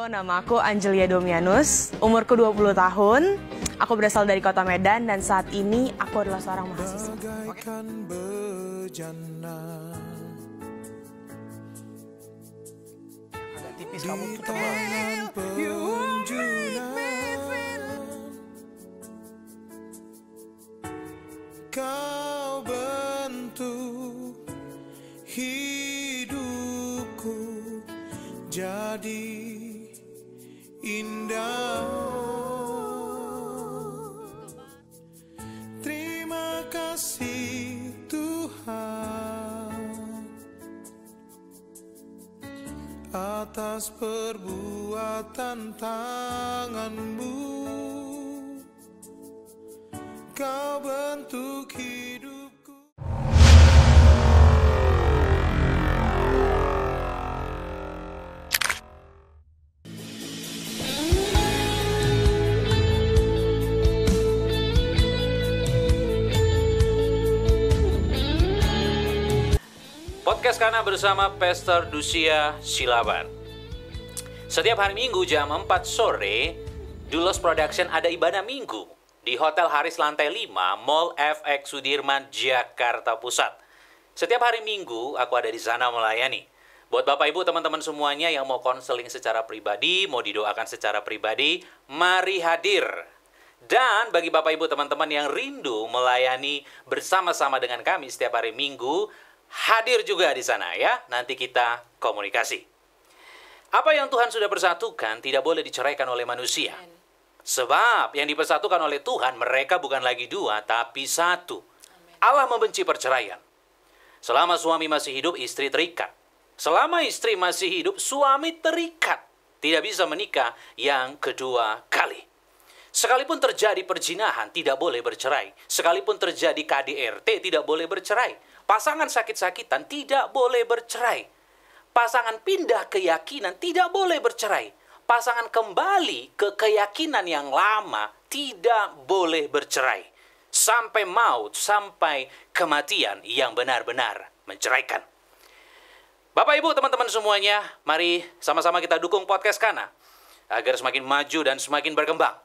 Halo, nama aku Angelia Domianus, umurku 20 tahun, aku berasal dari kota Medan dan saat ini aku adalah seorang mahasiswa. Agak tipis kamu tuh tebal. Kau bentuk hidupku jadi indah. Terima kasih Tuhan atas perbuatan tanganmu. Kau bentuk hidupku. Podcast Kana bersama Pastor Dusia Silaban. Setiap hari Minggu jam 4 sore, Dulos Production ada ibadah minggu di Hotel Haris lantai 5, Mall FX Sudirman, Jakarta Pusat. Setiap hari Minggu aku ada di sana melayani. Buat Bapak Ibu teman-teman semuanya yang mau konseling secara pribadi, mau didoakan secara pribadi, mari hadir. Dan bagi Bapak Ibu teman-teman yang rindu melayani bersama-sama dengan kami setiap hari Minggu, hadir juga di sana ya. Nanti kita komunikasi. Apa yang Tuhan sudah persatukan tidak boleh diceraikan oleh manusia. Sebab yang dipersatukan oleh Tuhan mereka bukan lagi dua tapi satu. Allah membenci perceraian. Selama suami masih hidup, istri terikat. Selama istri masih hidup, suami terikat. Tidak bisa menikah yang kedua kali. Sekalipun terjadi perzinahan, tidak boleh bercerai. Sekalipun terjadi KDRT, tidak boleh bercerai. Pasangan sakit-sakitan, tidak boleh bercerai. Pasangan pindah keyakinan, tidak boleh bercerai. Pasangan kembali ke keyakinan yang lama, tidak boleh bercerai. Sampai maut, sampai kematian yang benar-benar menceraikan. Bapak Ibu teman-teman semuanya, mari sama-sama kita dukung Podcast Kana agar semakin maju dan semakin berkembang.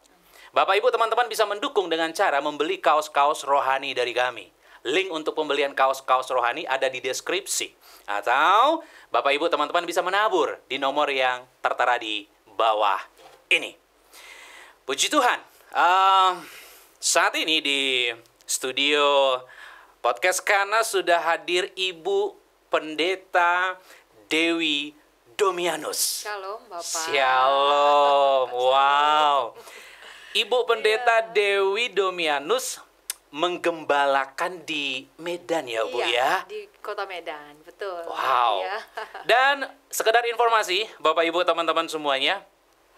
Bapak Ibu teman-teman bisa mendukung dengan cara membeli kaos-kaos rohani dari kami. Link untuk pembelian kaos-kaos rohani ada di deskripsi. Atau Bapak Ibu teman-teman bisa menabur di nomor yang tertera di bawah ini. Puji Tuhan, saat ini di studio Podcast Kana sudah hadir Ibu Pendeta Dewi Domianus. Shalom Bapak. Shalom, wow. Ibu Pendeta Dewi Domianus menggembalakan di Medan ya Bu ya? Di kota Medan, betul. Wow. Iya. Dan sekedar informasi Bapak Ibu teman-teman semuanya,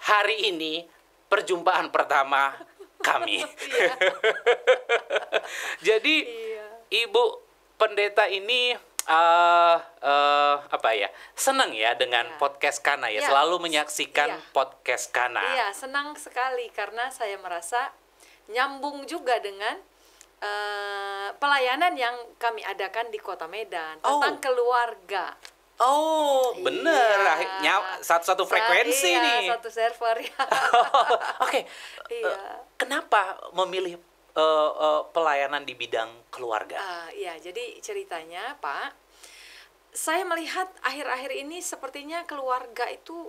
hari ini perjumpaan pertama kami. Jadi Ibu Pendeta ini senang ya dengan Podcast Kana ya, selalu menyaksikan Podcast Kana. Iya, senang sekali karena saya merasa nyambung juga dengan pelayanan yang kami adakan di kota Medan tentang keluarga. Oh, bener. Akhirnya satu frekuensi nih. Satu server ya. Oke. Kenapa memilih pelayanan di bidang keluarga? Iya, jadi ceritanya Pak, saya melihat akhir-akhir ini sepertinya keluarga itu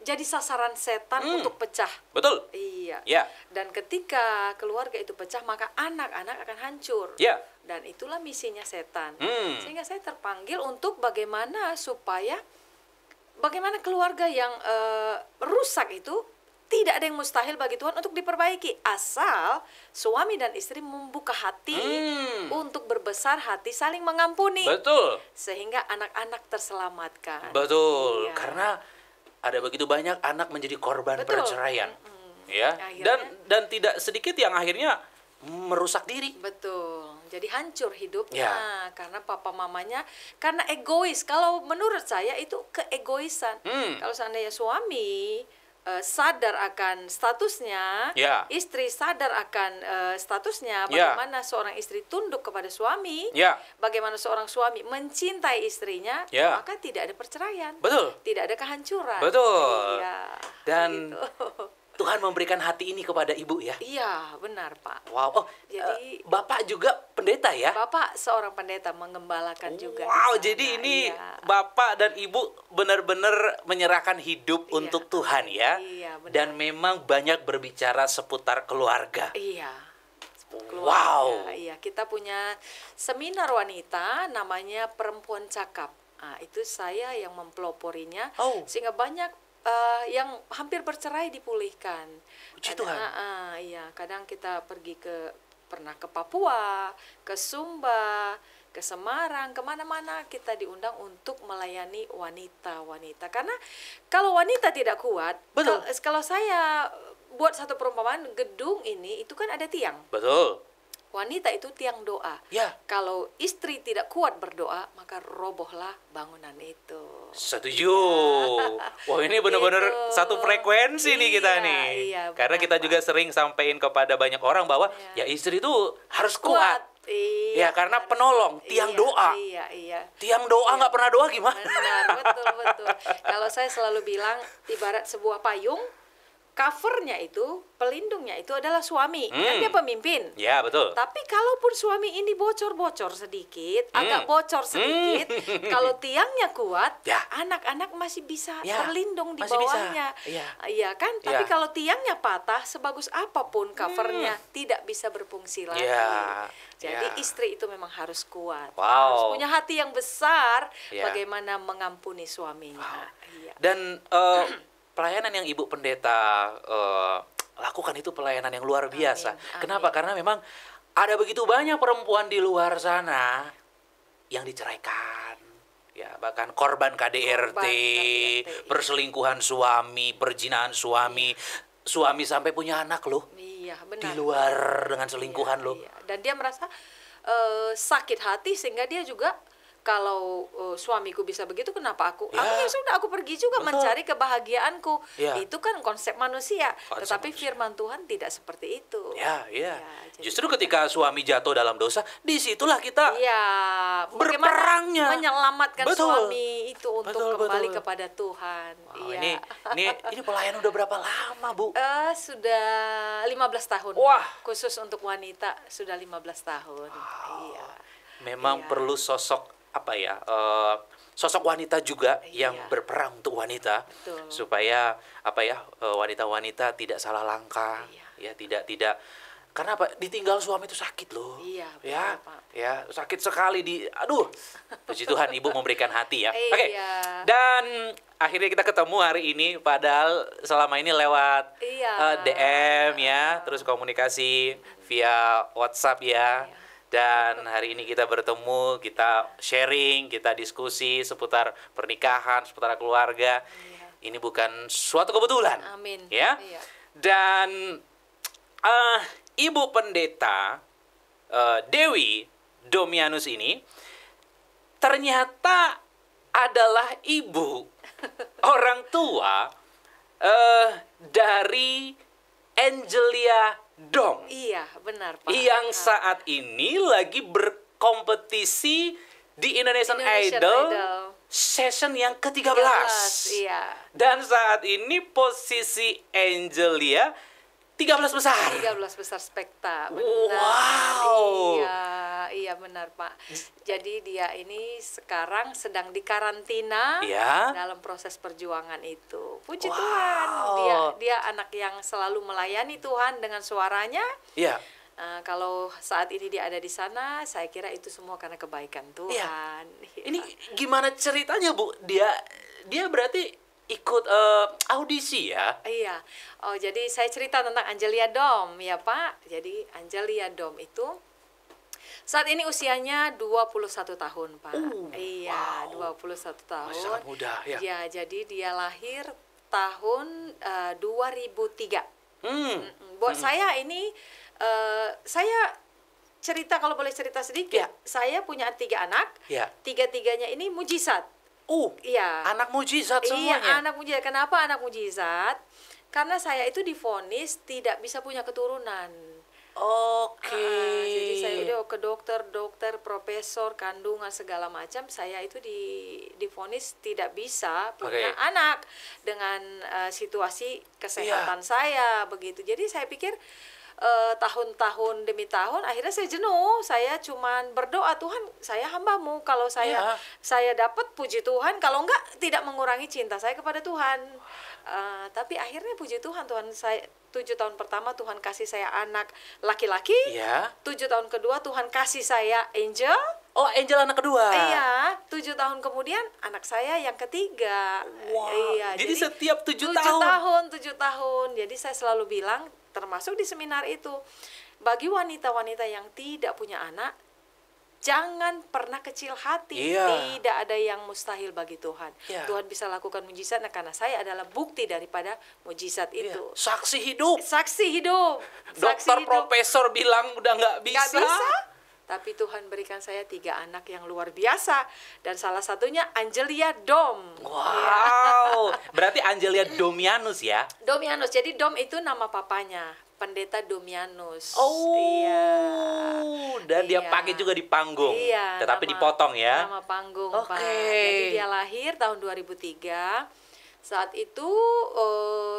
jadi sasaran setan untuk pecah. Betul. Iya. Ya. Dan ketika keluarga itu pecah, maka anak-anak akan hancur. Ya. Dan itulah misinya setan. Sehingga saya terpanggil untuk bagaimana keluarga yang rusak itu tidak ada yang mustahil bagi Tuhan untuk diperbaiki. Asal suami dan istri membuka hati untuk berbesar hati, saling mengampuni. Betul. Sehingga anak-anak terselamatkan. Betul. Iya. Karena ada begitu banyak anak menjadi korban Betul. perceraian. Ya. Akhirnya, Dan tidak sedikit yang akhirnya merusak diri. betul. Jadi hancur hidupnya Ya. karena papa mamanya karena egois. Kalau menurut saya itu keegoisan. Kalau seandainya suami sadar akan statusnya, Ya. istri sadar akan statusnya, Ya. bagaimana seorang istri tunduk kepada suami, Ya. bagaimana seorang suami mencintai istrinya, Ya. maka tidak ada perceraian, Betul. tidak ada kehancuran. Betul. Iya. Dan Gitu. Tuhan memberikan hati ini kepada ibu ya. Iya, benar Pak. Wow. Oh, Jadi- Bapak juga pendeta ya? Bapak seorang pendeta menggembalakan juga. di Wow, sana. jadi ini Iya. Bapak dan Ibu benar-benar menyerahkan hidup Iya. untuk Tuhan ya. Iya, benar. Dan memang banyak berbicara seputar keluarga. Iya. Wow. Iya, kita punya seminar wanita namanya Perempuan Cakap. Nah, itu saya yang mempeloporinya Oh. sehingga banyak yang hampir bercerai dipulihkan. Puji Kadang- Tuhan. iya, kadang kita pernah ke Papua, ke Sumba, ke Semarang, kemana-mana kita diundang untuk melayani wanita-wanita. Karena kalau wanita tidak kuat, Betul. kalau saya buat satu perumpamaan, gedung ini itu kan ada tiang. Betul. Wanita itu tiang doa. Ya. Kalau istri tidak kuat berdoa, maka robohlah bangunan itu. Setuju. Wah, ini benar-benar Gitu. satu frekuensi nih kita Iya, nih. iya, Karena benar, kita Pak. juga sering sampaikan kepada banyak orang bahwa Iya. ya istri itu harus kuat. Iya, Ya, karena harus penolong, kuat. tiang Iya, doa. Iya, iya. Tiang doa nggak pernah doa gimana? Benar, betul, betul. Kalau saya selalu bilang, ibarat sebuah payung, covernya itu, pelindungnya itu adalah suami. Kan dia pemimpin. Ya, betul. Tapi kalaupun suami ini bocor-bocor sedikit, agak bocor sedikit, kalau tiangnya kuat, Ya. anak-anak masih bisa Ya, terlindung di masih bisa. bawahnya. Iya. Iya kan? Tapi Ya. kalau tiangnya patah, sebagus apapun covernya, tidak bisa berfungsi lagi. Ya, Jadi ya. istri itu memang harus kuat. Wow. Harus punya hati yang besar, Ya. bagaimana mengampuni suaminya. Iya. Dan pelayanan yang Ibu Pendeta lakukan itu pelayanan yang luar biasa. Amin, Kenapa? amin. Karena memang ada begitu banyak perempuan di luar sana yang diceraikan. Ya, bahkan korban KDRT, KDRT, perselingkuhan suami, perzinahan suami. Suami sampai punya anak loh. Iya, benar. Di luar dengan selingkuhan Iya, loh. iya. Dan dia merasa sakit hati sehingga dia juga kalau suamiku bisa begitu, kenapa aku? Ya. Aku ya sudah, aku pergi juga Betul. mencari kebahagiaanku. Ya. Itu kan konsep manusia. Konsep Tetapi manusia. firman Tuhan tidak seperti itu. Ya, ya. jadi- Justru ketika suami jatuh dalam dosa, disitulah kita Iya, bagaimana berperangnya. menyelamatkan Betul. suami itu untuk Betul, kembali betul. kepada Tuhan. Wow, Iya. ini pelayanan udah berapa lama, Bu? Sudah 15 tahun. Wah. Khusus untuk wanita sudah 15 tahun. Iya. Memang Iya. perlu sosok apa ya? Sosok wanita juga yang Iya. berperang untuk wanita, Betul. supaya apa ya? Wanita-wanita tidak salah langkah, Iya. ya tidak. Karena apa? Ditinggal suami itu sakit loh. Iya, betul, ya, Pak. ya sakit sekali aduh. Puji Tuhan Ibu memberikan hati ya. Oke. Iya. Dan akhirnya kita ketemu hari ini, padahal selama ini lewat Iya. DM ya, terus komunikasi via WhatsApp ya. Iya. Dan hari ini kita bertemu, kita sharing, kita diskusi seputar pernikahan, seputar keluarga. Ini bukan suatu kebetulan. Amin. Ya. Iya. Dan Ibu Pendeta Dewi Domianus ini ternyata adalah ibu orang tua dari Angelia Dom Iya, benar, Pak. yang saat ini lagi berkompetisi di Indonesian Idol season yang ke-13. Iya. Dan saat ini posisi Angelia 13 besar. 13 besar spekta. Benar. Wow. Iya benar, Pak. Jadi dia ini sekarang sedang dikarantina Ya. dalam proses perjuangan itu. Puji Wow. Tuhan. Dia anak yang selalu melayani Tuhan dengan suaranya. Iya. Kalau saat ini dia ada di sana, saya kira itu semua karena kebaikan Tuhan. Ini gimana ceritanya, Bu? Dia berarti ikut audisi ya? Iya. Oh, jadi saya cerita tentang Angelia Dom ya, Pak. Jadi Angelia Dom itu saat ini usianya 21 tahun, Pak. Iya, wow. 21 tahun. Masih sangat muda, ya. Ya, jadi dia lahir tahun 2003. Buat saya ini saya cerita, kalau boleh cerita sedikit. Ya. Saya punya 3 anak. Ya. 3-tiganya ini mujizat. Iya. Anak mujizat Iya, semuanya. anak mujizat. Kenapa anak mujizat? Karena saya itu divonis tidak bisa punya keturunan. Oke. Jadi saya udah ke dokter, profesor, kandungan segala macam. Saya itu divonis tidak bisa punya Oke. anak dengan situasi kesehatan saya begitu. Jadi saya pikir tahun-tahun demi tahun akhirnya saya jenuh. Saya cuman berdoa, Tuhan, saya hambamu. Kalau Iya. saya dapat, puji Tuhan. Kalau enggak, tidak mengurangi cinta saya kepada Tuhan. Tapi akhirnya puji Tuhan, saya 7 tahun pertama Tuhan kasih saya anak laki-laki. Iya. 7 tahun kedua Tuhan kasih saya Angel. Oh, Angel anak kedua. Iya, 7 tahun kemudian anak saya yang ketiga. Wah, Iya, jadi setiap 7 7 tahun. 7 tahun. Jadi saya selalu bilang, termasuk di seminar itu, bagi wanita-wanita yang tidak punya anak, jangan pernah kecil hati. Iya. Tidak ada yang mustahil bagi Tuhan. Iya. Tuhan bisa lakukan mujizat, karena saya adalah bukti daripada mujizat Iya. itu. Saksi hidup. Saksi hidup. Saksi Dokter, hidup. profesor bilang udah nggak bisa. Nggak bisa. Tapi Tuhan berikan saya 3 anak yang luar biasa. Dan salah satunya Angelia Dom. Wow. Berarti Angelia Domianus ya? Domianus. Jadi Dom itu nama papanya, Pendeta Domianus. Oh. Iya. Dan dia Iya. pakai juga di panggung. Iya. Tetapi nama- dipotong ya. Nama panggung, Oke. Pak. Jadi dia lahir tahun 2003. Saat itu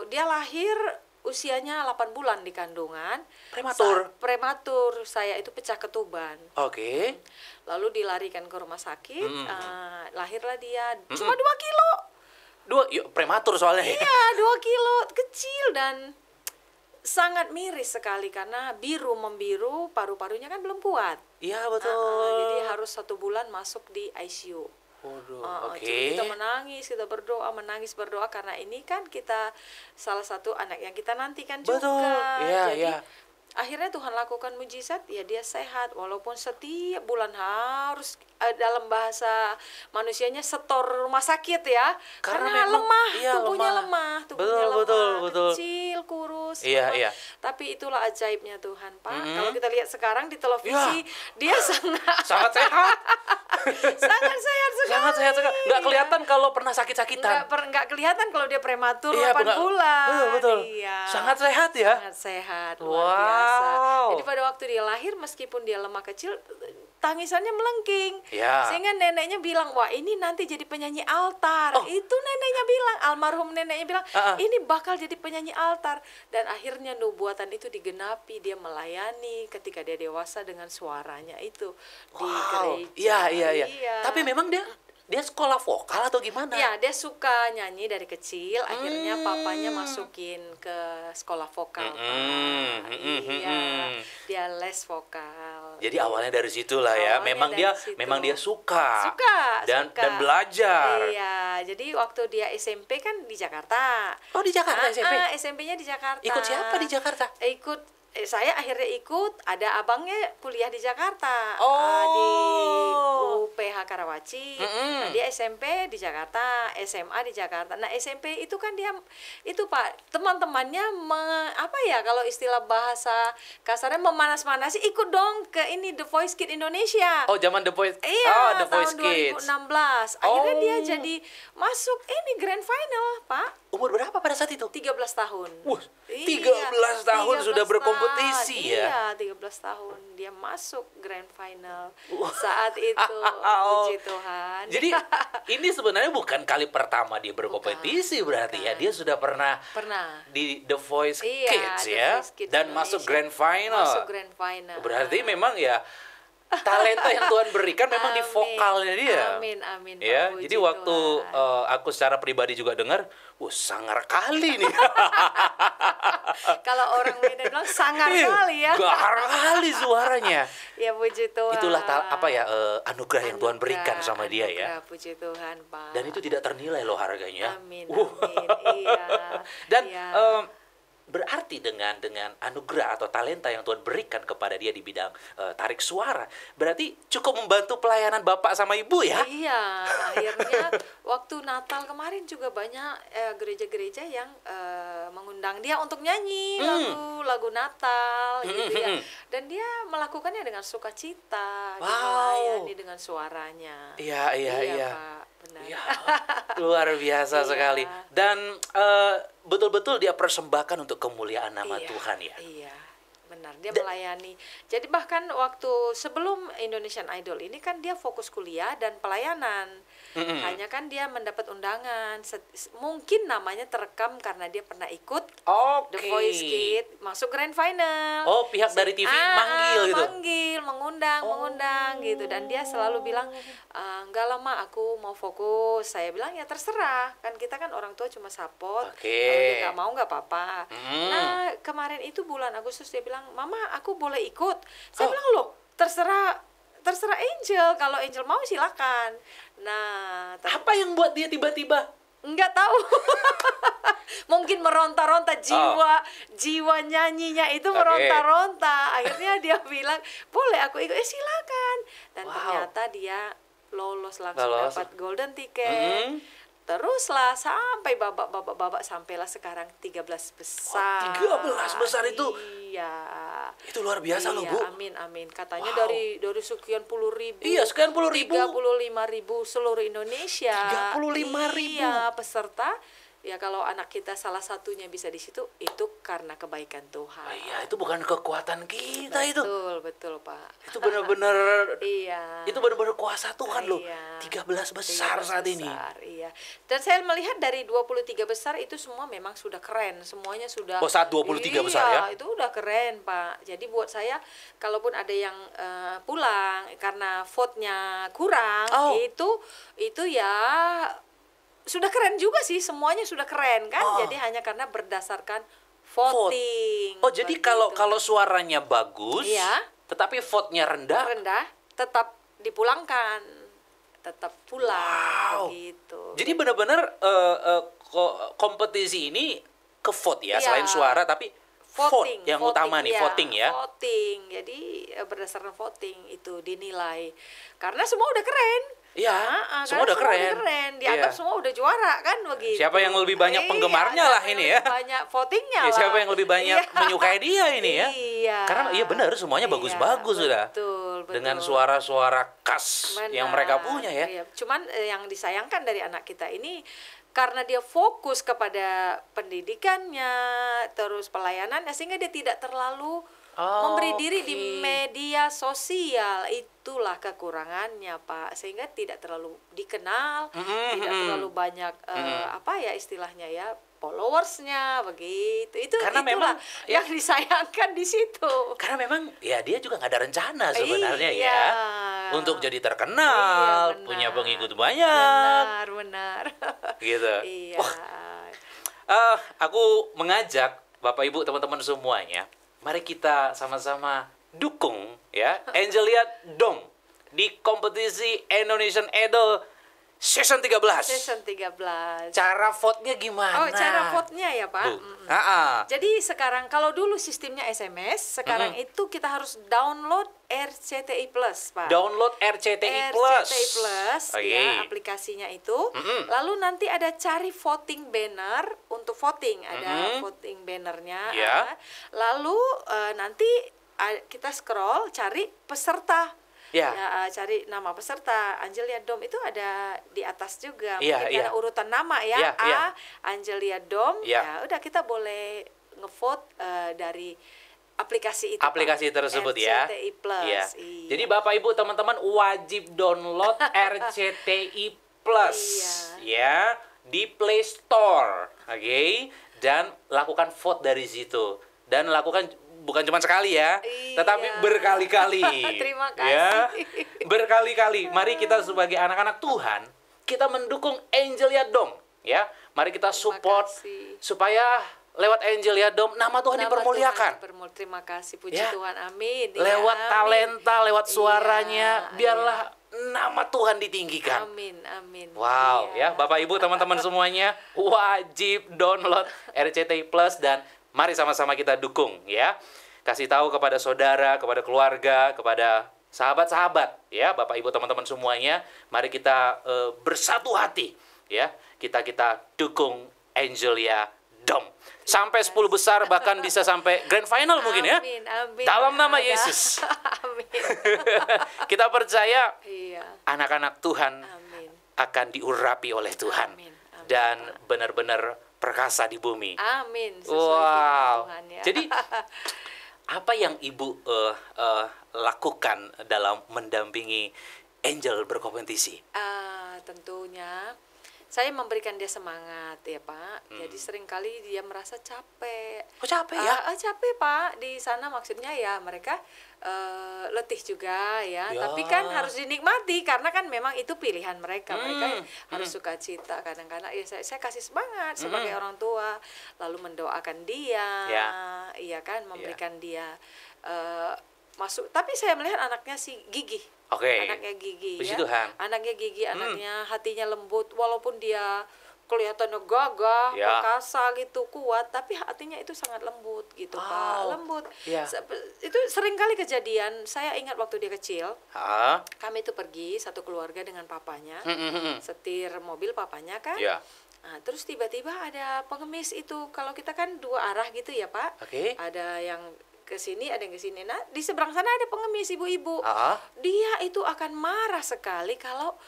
dia lahir usianya 8 bulan di kandungan. Prematur. Prematur. Saya itu pecah ketuban. Oke. Lalu dilarikan ke rumah sakit. Lahirlah dia. Mm-mm. Cuma 2 kilo. Prematur soalnya ya. Iya, 2 kilo. Kecil dan sangat miris sekali karena membiru, paru-parunya kan belum kuat. Iya, betul. Jadi harus 1 bulan masuk di ICU. Waduh, oke. Jadi kita menangis, kita berdoa, berdoa karena ini kan kita salah satu anak yang kita nantikan juga. Betul. Iya, Jadi iya. akhirnya Tuhan lakukan mujizat, ya dia sehat walaupun setiap bulan harus dalam bahasa manusianya setor rumah sakit ya. Karena Karena memang- lemah, iya, tubuhnya lemah. lemah, Betul. kecil, kurus. Iya, lemah. iya. Tapi itulah ajaibnya Tuhan, Pak. Kalau kita lihat sekarang di televisi, Iya. dia sangat Sangat sehat. sangat sehat sekali. Sangat sehat sekali. Nggak kelihatan kalau pernah sakit-sakitan. Nggak kelihatan kalau dia prematur Iya, 8 benar. bulan. Betul. Iya. Sangat sehat ya. Sangat sehat, Wow. luar biasa. Jadi pada waktu dia lahir, meskipun dia lemah kecil, tangisannya melengking. Ya. Sehingga neneknya bilang, wah ini nanti jadi penyanyi altar. Oh. Itu neneknya bilang, almarhum neneknya bilang, Uh-uh. ini bakal jadi penyanyi altar. Dan akhirnya nubuatan itu digenapi. Dia melayani ketika dia dewasa dengan suaranya itu di gereja. Iya. Tapi memang dia sekolah vokal atau gimana? Ya, dia suka nyanyi dari kecil. Akhirnya papanya masukin ke sekolah vokal. Pak. Iya, dia les vokal. Jadi awalnya dari situ lah ya. Awalnya Memang dari dia situ. memang dia suka. Dan suka. belajar. Iya, jadi waktu dia SMP kan di Jakarta. Oh, di Jakarta SMP. SMP-nya di Jakarta. Ikut siapa di Jakarta? Saya akhirnya ikut, ada abangnya kuliah di Jakarta. Oh. Di UPH Karawaci. Nah, dia SMP di Jakarta, SMA di Jakarta. Nah, SMP itu kan dia itu Pak, teman-temannya kalau istilah bahasa kasarnya memanas-manasi, ikut dong ke ini The Voice Kids Indonesia. Oh, zaman The Voice. Iya, Oh, The Voice tahun Kids. 2016. Akhirnya Oh. dia jadi masuk ini grand final, Pak. Umur berapa pada saat itu? 13 tahun. Wah, Iya, 13 tahun sudah 13 berkompetisi tahun. ya? Iya, 13 tahun dia masuk grand final. Saat itu, Oh. puji Tuhan. Jadi ini sebenarnya bukan kali pertama dia berkompetisi berarti ya. Dia sudah pernah di The Voice Iya, Kids The ya. Voice Kids Dan Indonesia. masuk grand final. Masuk grand final. Berarti memang ya talenta yang Tuhan berikan memang di Amin. vokalnya dia. Amin, Pak. Ya, Puji jadi waktu Tuhan. aku secara pribadi juga dengar, wah sangar kali nih. Kalau orang Medan bilang sangar Iya, kali ya. Gahar kali suaranya. Ya, puji Tuhan. Itulah anugerah yang Tuhan berikan sama dia ya. Anugerah, puji Tuhan, Pak. Dan itu tidak ternilai loh harganya. Amin, Wah. amin. Iya. Dan iya. berarti dengan anugerah atau talenta yang Tuhan berikan kepada dia di bidang tarik suara, berarti cukup membantu pelayanan Bapak sama Ibu ya? Iya, akhirnya waktu Natal kemarin juga banyak gereja-gereja yang mengundang dia untuk nyanyi lagu Natal gitu ya. Dan dia melakukannya dengan sukacita, dia Wow. melayani dengan suaranya. Iya. Pak, benar. Ya, luar biasa Iya. sekali. Dan betul-betul dia persembahkan untuk kemuliaan nama Iya, Tuhan ya. Iya, benar. Dia melayani. Jadi bahkan waktu sebelum Indonesian Idol ini kan dia fokus kuliah dan pelayanan. Hanya kan dia mendapat undangan. Mungkin namanya terekam karena dia pernah ikut Oke. The Voice Kids, masuk Grand Final. Oh, pihak dari TV manggil gitu. Manggil, mengundang gitu. Dan dia selalu bilang, enggak lama aku mau fokus. Saya bilang ya terserah. Kan kita kan orang tua cuma support. Oke. Kalau dia nggak mau nggak apa-apa. Nah kemarin itu bulan Agustus dia bilang, Mama aku boleh ikut. Saya bilang loh terserah Angel. Kalau Angel mau silakan. Nah Apa yang buat dia tiba-tiba? nggak tahu. Mungkin meronta-ronta jiwa nyanyinya itu meronta-ronta. Akhirnya dia bilang boleh aku ikut, silakan. Dan ternyata dia lolos langsung dapat golden ticket. Teruslah sampai babak sampailah sekarang 13 besar. 13 besar itu? Iya. Itu luar biasa loh, Bu. Amin. Katanya dari sekian puluh ribu. Iya, sekian puluh ribu. 35.000 seluruh Indonesia. 35.000. Iya, peserta. Ya kalau anak kita salah satunya bisa di situ, itu karena kebaikan Tuhan. Iya, itu bukan kekuatan kita itu. Betul, Pak. Itu benar-benar Iya. Itu benar-benar kuasa Tuhan loh. Iya. 13 besar 13 saat ini. besar, iya. Dan saya melihat dari 23 besar itu semua memang sudah keren. Semuanya sudah. Oh, saat 23 besar ya? Iya, itu udah keren, Pak. Jadi buat saya, kalaupun ada yang pulang karena vote-nya kurang, itu ya sudah keren juga sih. Semuanya sudah keren kan. Jadi hanya karena berdasarkan voting. Oh, jadi kalau suaranya bagus, Iya. tetapi vote-nya rendah, tetap dipulangkan, tetap pulang Wow. gitu. jadi benar-benar kompetisi ini ke vote ya, Iya. selain suara tapi vote yang utama nih, iya, voting ya. Voting. Jadi berdasarkan voting itu dinilai. Karena semua udah keren. Iya, semua karena udah keren. Dianggap Iya. semua udah juara kan begitu. Siapa yang lebih banyak penggemarnya lah siapa ini yang ya. lebih banyak votingnya Ya, lah. siapa yang lebih banyak Iya. menyukai dia ini ya. Iya. Karena iya benar semuanya Iya, bagus-bagus sudah. Betul. Dengan suara-suara khas yang mereka punya ya. Iya. Cuman yang disayangkan dari anak kita ini karena dia fokus kepada pendidikannya, terus pelayanannya, sehingga dia tidak terlalu memberi diri di media sosial. Itulah kekurangannya, Pak. Sehingga tidak terlalu dikenal, tidak terlalu banyak apa ya istilahnya ya, followersnya begitu. Karena itulah memang yang disayangkan di situ. Karena memang ya dia juga nggak ada rencana sebenarnya Iya. ya untuk jadi terkenal, Iya, benar. punya pengikut banyak, Benar. gitu. Iya. Wah, aku mengajak Bapak Ibu teman-teman semuanya, mari kita sama-sama dukung ya Angelia Dom di kompetisi Indonesian Idol Season 13. Season 13. Cara vote-nya gimana? Oh, cara vote-nya ya, Pak. Bu. Jadi sekarang kalau dulu sistemnya SMS, sekarang itu kita harus download RCTI Plus, Pak. Download RCTI Plus. RCTI Plus, Oke. ya, aplikasinya itu. Lalu nanti ada cari voting banner untuk voting, ada voting bannernya. Ya. Lalu nanti kita scroll cari peserta. Ya. Cari nama peserta. Angelia Dom itu ada di atas juga. Iya, Mungkin iya. ada urutan nama ya. Iya, iya. Angelia Dom. Iya. Ya udah kita boleh ngevote dari aplikasi itu. Aplikasi Pak. tersebut ya. RCTI Plus. Iya. Iya. Jadi Bapak Ibu teman-teman wajib download RCTI Plus ya di Play Store, oke? Dan lakukan vote dari situ. Dan lakukan bukan cuma sekali ya, Iya. tetapi berkali-kali. Terima kasih. Ya, berkali-kali. Mari kita sebagai anak-anak Tuhan, kita mendukung Angelia Dom, ya. Mari kita support kasih. supaya lewat Angelia Dom nama Tuhan Nama dipermuliakan. Tuhan Terima kasih, puji Ya. Tuhan, amin. Lewat Ya, amin. talenta, lewat suaranya, Iya, biarlah nama Tuhan ditinggikan. Amin, amin. Wow, ya Iya. Bapak Ibu teman-teman semuanya wajib download RCTI Plus dan mari sama-sama kita dukung ya. Kasih tahu kepada saudara, kepada keluarga, kepada sahabat-sahabat ya, Bapak Ibu teman-teman semuanya, mari kita bersatu hati ya. Kita dukung Angelia Dom. Sampai 10 besar, bahkan bisa sampai grand final mungkin ya. Amin, amin. Dalam nama Ada. Yesus. Amin. Kita percaya Iya. anak-anak Tuhan Amin. akan diurapi oleh Tuhan. Amin, amin. Dan benar-benar perkasa di bumi. Amin. Sesuai Wow. Tuhan ya. Jadi apa yang Ibu lakukan dalam mendampingi Angel berkompetisi? Tentunya saya memberikan dia semangat ya Pak. Jadi seringkali dia merasa capek. Oh, capek ya? Capek Pak. Di sana maksudnya ya mereka letih juga ya. Ya. Tapi kan harus dinikmati karena kan memang itu pilihan mereka. Mereka harus sukacita. Kadang-kadang ya saya kasih semangat sebagai orang tua, lalu mendoakan dia, Ya. iya kan, memberikan dia masuk. Tapi saya melihat anaknya si gigih. Oke. Anaknya gigih Puji ya. Tuhan. Anaknya gigih, anaknya hatinya lembut walaupun dia kelihatannya gagah, Ya. perkasa gitu, kuat, tapi hatinya itu sangat lembut gitu, Pak. Wow. Lembut. Ya. Itu sering kali kejadian. Saya ingat waktu dia kecil, Ah. kami itu pergi satu keluarga dengan papanya, Mm-mm. setir mobil papanya kan. Ya. Nah, terus tiba-tiba ada pengemis itu. Kalau kita kan dua arah gitu ya, Pak. Oke. Ada yang ke sini, ada yang ke sini. Nah, di seberang sana ada pengemis ibu-ibu. Ah. Dia itu akan marah sekali kalau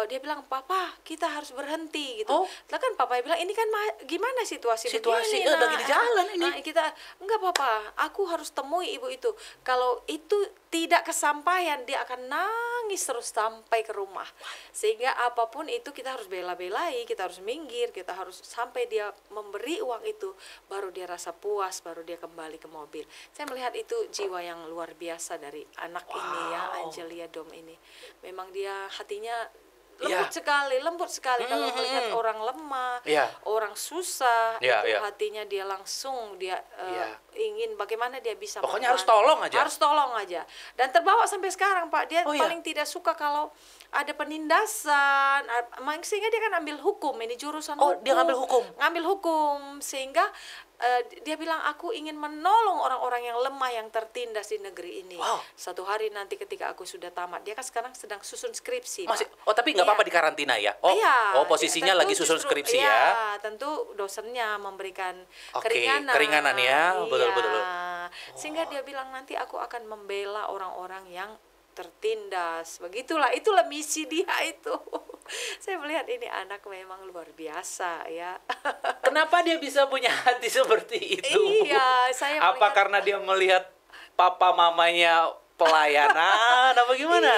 dia bilang, "Papa, kita harus berhenti." gitu. Oh. Lah kan papa bilang, "Ini kan gimana situasi Situasi, begini?" lagi di jalan ini. Nah, kita enggak Papa, aku harus temui ibu itu. Kalau itu tidak kesampaian, dia akan nangis terus sampai ke rumah. Sehingga apapun itu kita harus bela-belai, kita harus minggir, kita harus sampai dia memberi uang itu, baru dia rasa puas, baru dia kembali ke mobil. Saya melihat itu jiwa yang luar biasa dari anak ini ya, Angelia Dom ini. Memang dia hatinya lembut sekali kalau melihat orang lemah, Ya. orang susah, Ya, itu ya. hatinya dia langsung dia Ya. ingin bagaimana dia bisa Pokoknya harus membantu. tolong aja. Harus tolong aja. Dan terbawa sampai sekarang, Pak. Dia Oh, iya. paling tidak suka kalau ada penindasan, sehingga dia kan ambil hukum, ini jurusan Oh, hukum. dia ngambil hukum? Ngambil hukum, sehingga dia bilang, aku ingin menolong orang-orang yang lemah, yang tertindas di negeri ini. Wow. Suatu hari nanti ketika aku sudah tamat, dia kan sekarang sedang susun skripsi, Masih. Pak. Oh, tapi nggak apa-apa Iya. di karantina ya? Oh, Iya, oh posisinya tentu lagi susun justru- skripsi iya, ya? tentu dosennya memberikan Oke, keringanan. keringanan ya, betul, Iya. betul. Sehingga dia bilang nanti aku akan membela orang-orang yang tertindas. Begitulah, itulah misi dia itu. Saya melihat ini anak memang luar biasa ya. Kenapa dia bisa punya hati seperti itu? Iya, saya Apa melihat- karena dia melihat papa mamanya pelayanan apa gimana?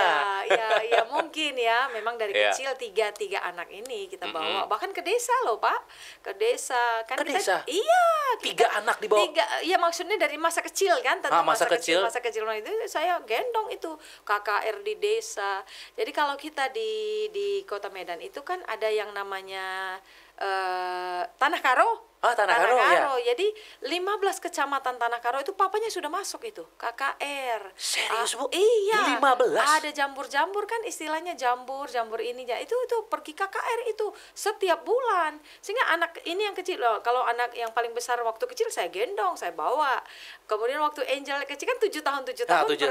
Iya, mungkin ya. Memang dari Iya. kecil tiga anak ini kita bawa, bahkan ke desa loh Pak, ke desa. Kan Ke kita, desa? Iya. Tiga anak dibawa? Iya maksudnya dari masa kecil kan. Tentu Masa kecil. Masa kecil itu saya gendong itu KKR di desa. Jadi kalau kita di Kota Medan itu kan ada yang namanya Tanah Karo. Tanah Karo, ya. Jadi 15 kecamatan Tanah Karo itu papanya sudah masuk itu KKR. Serius, Bu? Iya. 15? Ada jambur-jambur kan istilahnya jambur ini ya. Itu pergi KKR itu setiap bulan. Sehingga anak ini yang kecil loh. Kalau anak yang paling besar waktu kecil saya gendong, saya bawa. Kemudian waktu Angel kecil kan 7 tahun 7 tahun. 7.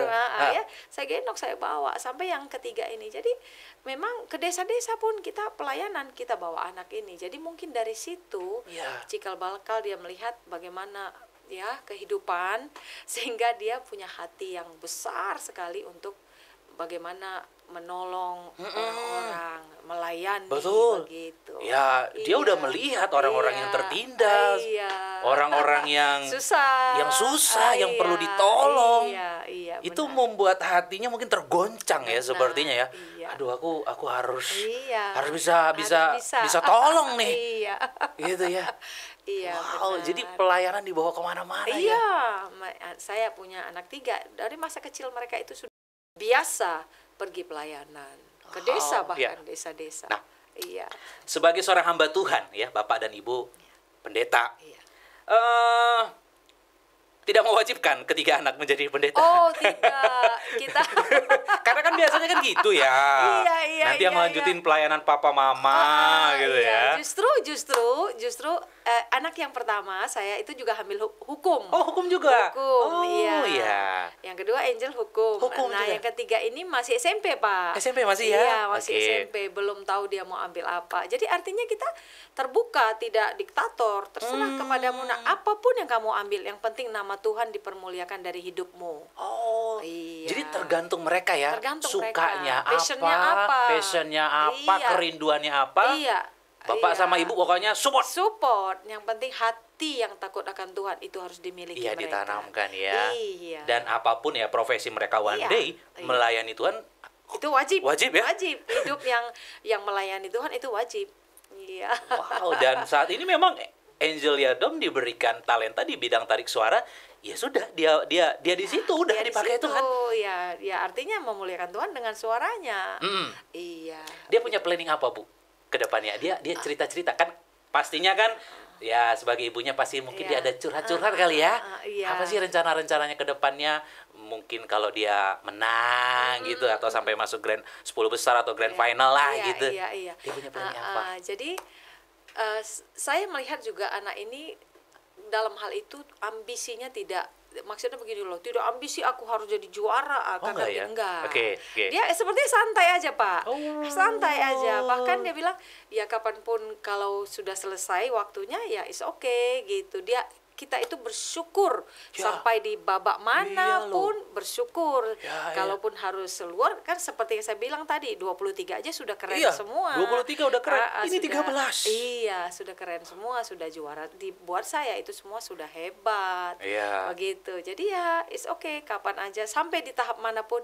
Ya, saya gendong, saya bawa sampai yang ketiga ini. Jadi memang ke desa-desa pun kita pelayanan, kita bawa anak ini. Jadi mungkin dari situ Iya. cikal bakal dia melihat bagaimana ya kehidupan, sehingga dia punya hati yang besar sekali untuk bagaimana menolong orang-orang, melayani. Betul. Begitu. Ya, dia udah melihat orang-orang yang tertindas, orang-orang yang susah, yang perlu ditolong. Iya, Itu benar. membuat hatinya mungkin tergoncang ya, Benar, sepertinya ya. iya. Aduh, aku harus Iya. harus bisa tolong nih. Iya. Gitu ya. Iya. Wow, benar. jadi pelayanan dibawa kemana-mana ya. Iya, saya punya anak 3. Dari masa kecil mereka itu sudah biasa pergi pelayanan ke desa, Oh, bahkan iya. desa-desa. Nah. Iya. Sebagai seorang hamba Tuhan ya, Bapak dan Ibu pendeta, Iya. tidak mewajibkan ketiga anak menjadi pendeta. Oh, tidak. Kita Karena kan biasanya kan gitu ya. Iya, Nanti yang iya, lanjutin pelayanan papa mama gitu iya. ya. Justru anak yang pertama saya itu juga hamil hukum. Oh, hukum juga. Hukum, Oh, iya. Yang kedua Angel hukum. Hukum Nah, juga. yang ketiga ini masih SMP, Pak. SMP masih ya? Iya, masih Oke. SMP, belum tahu dia mau ambil apa. Jadi artinya kita terbuka, tidak diktator, terserah kepadamu. Nah, apapun yang kamu ambil, yang penting nama nama Tuhan dipermuliakan dari hidupmu. Oh, Iya. jadi tergantung mereka ya. Tergantung sukanya mereka. Passionnya apa. passionnya apa, Iya. kerinduannya apa. Iya. Bapak iya. sama ibu pokoknya support. Support. Yang penting hati yang takut akan Tuhan itu harus dimiliki Iya, mereka. ditanamkan ya. Iya. Dan apapun ya profesi mereka one Iya. day Iya. melayani Tuhan. Itu wajib. Wajib ya? Wajib. Hidup yang melayani Tuhan itu wajib. Iya. Wow, dan saat ini memang Angelia Dom diberikan talenta di bidang tarik suara. Ya sudah, dia di situ udah Dia di dipakai situ, Tuhan. ya artinya memuliakan Tuhan dengan suaranya. Mm. Iya. Dia punya planning apa, Bu? Ke depannya dia cerita-cerita kan pastinya kan ya sebagai ibunya pasti mungkin dia Iya. ada curhat-curhat kali ya. Iya. Apa sih rencana-rencananya ke depannya? Mungkin kalau dia menang gitu atau sampai masuk grand 10 besar atau grand Iya. final lah Iya, gitu. Iya. Dia punya planning apa? Jadi saya melihat juga anak ini dalam hal itu ambisinya tidak, maksudnya begini loh, tidak ambisi aku harus jadi juara Oh, enggak ya? enggak. Oke. Dia sepertinya santai aja, Pak. Oh. Santai aja. Bahkan dia bilang ya kapanpun kalau sudah selesai waktunya ya is okay gitu. Kita itu bersyukur Ya. sampai di babak Iya loh. manapun bersyukur. Ya, ya. Kalaupun harus keluar kan seperti yang saya bilang tadi 23 aja sudah keren Iya, semua. 23 udah keren. Ini 13. Iya, sudah keren semua, sudah juara. Buat saya itu semua sudah hebat. Iya. Begitu. Jadi ya it's okay kapan aja sampai di tahap manapun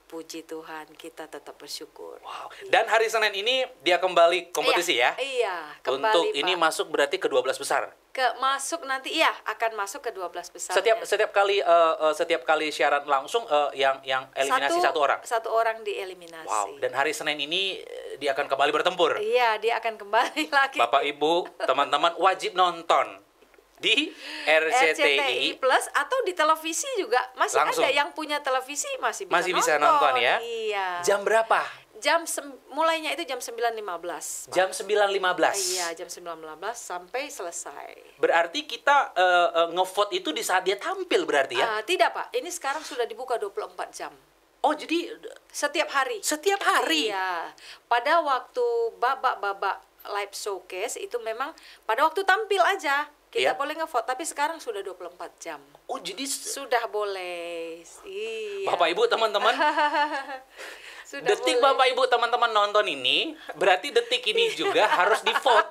puji Tuhan kita tetap bersyukur. Wow. Dan hari Senin ini dia kembali kompetisi ya. Iya, kembali Untuk Pak. ini masuk berarti ke 12 besar. Masuk nanti akan masuk ke 12 besar. Setiap kali siaran langsung yang eliminasi satu orang. Satu orang dieliminasi. Wow, dan hari Senin ini dia akan kembali bertempur. Iya, dia akan kembali lagi. Bapak Ibu, teman-teman wajib nonton di RCTI. Plus atau di televisi juga masih Langsung. ada yang punya televisi masih Bisa nonton ya. Iya. Jam berapa? Mulainya itu jam 9.15. Pak. Jam 9.15. Iya, jam 9.15 sampai selesai. Berarti kita ngevote itu di saat dia tampil berarti ya? Tidak, Pak. Ini sekarang sudah dibuka 24 jam. Oh, jadi Setiap hari. setiap hari. Iya. Pada waktu babak-babak live showcase itu memang pada waktu tampil aja Iya. kita boleh ngevote, tapi sekarang sudah 24 jam. Oh, jadi Sudah boleh. Iya. Bapak Ibu, teman-teman, Sudah detik boleh. Bapak Ibu teman-teman nonton ini, berarti detik ini juga harus di-vote.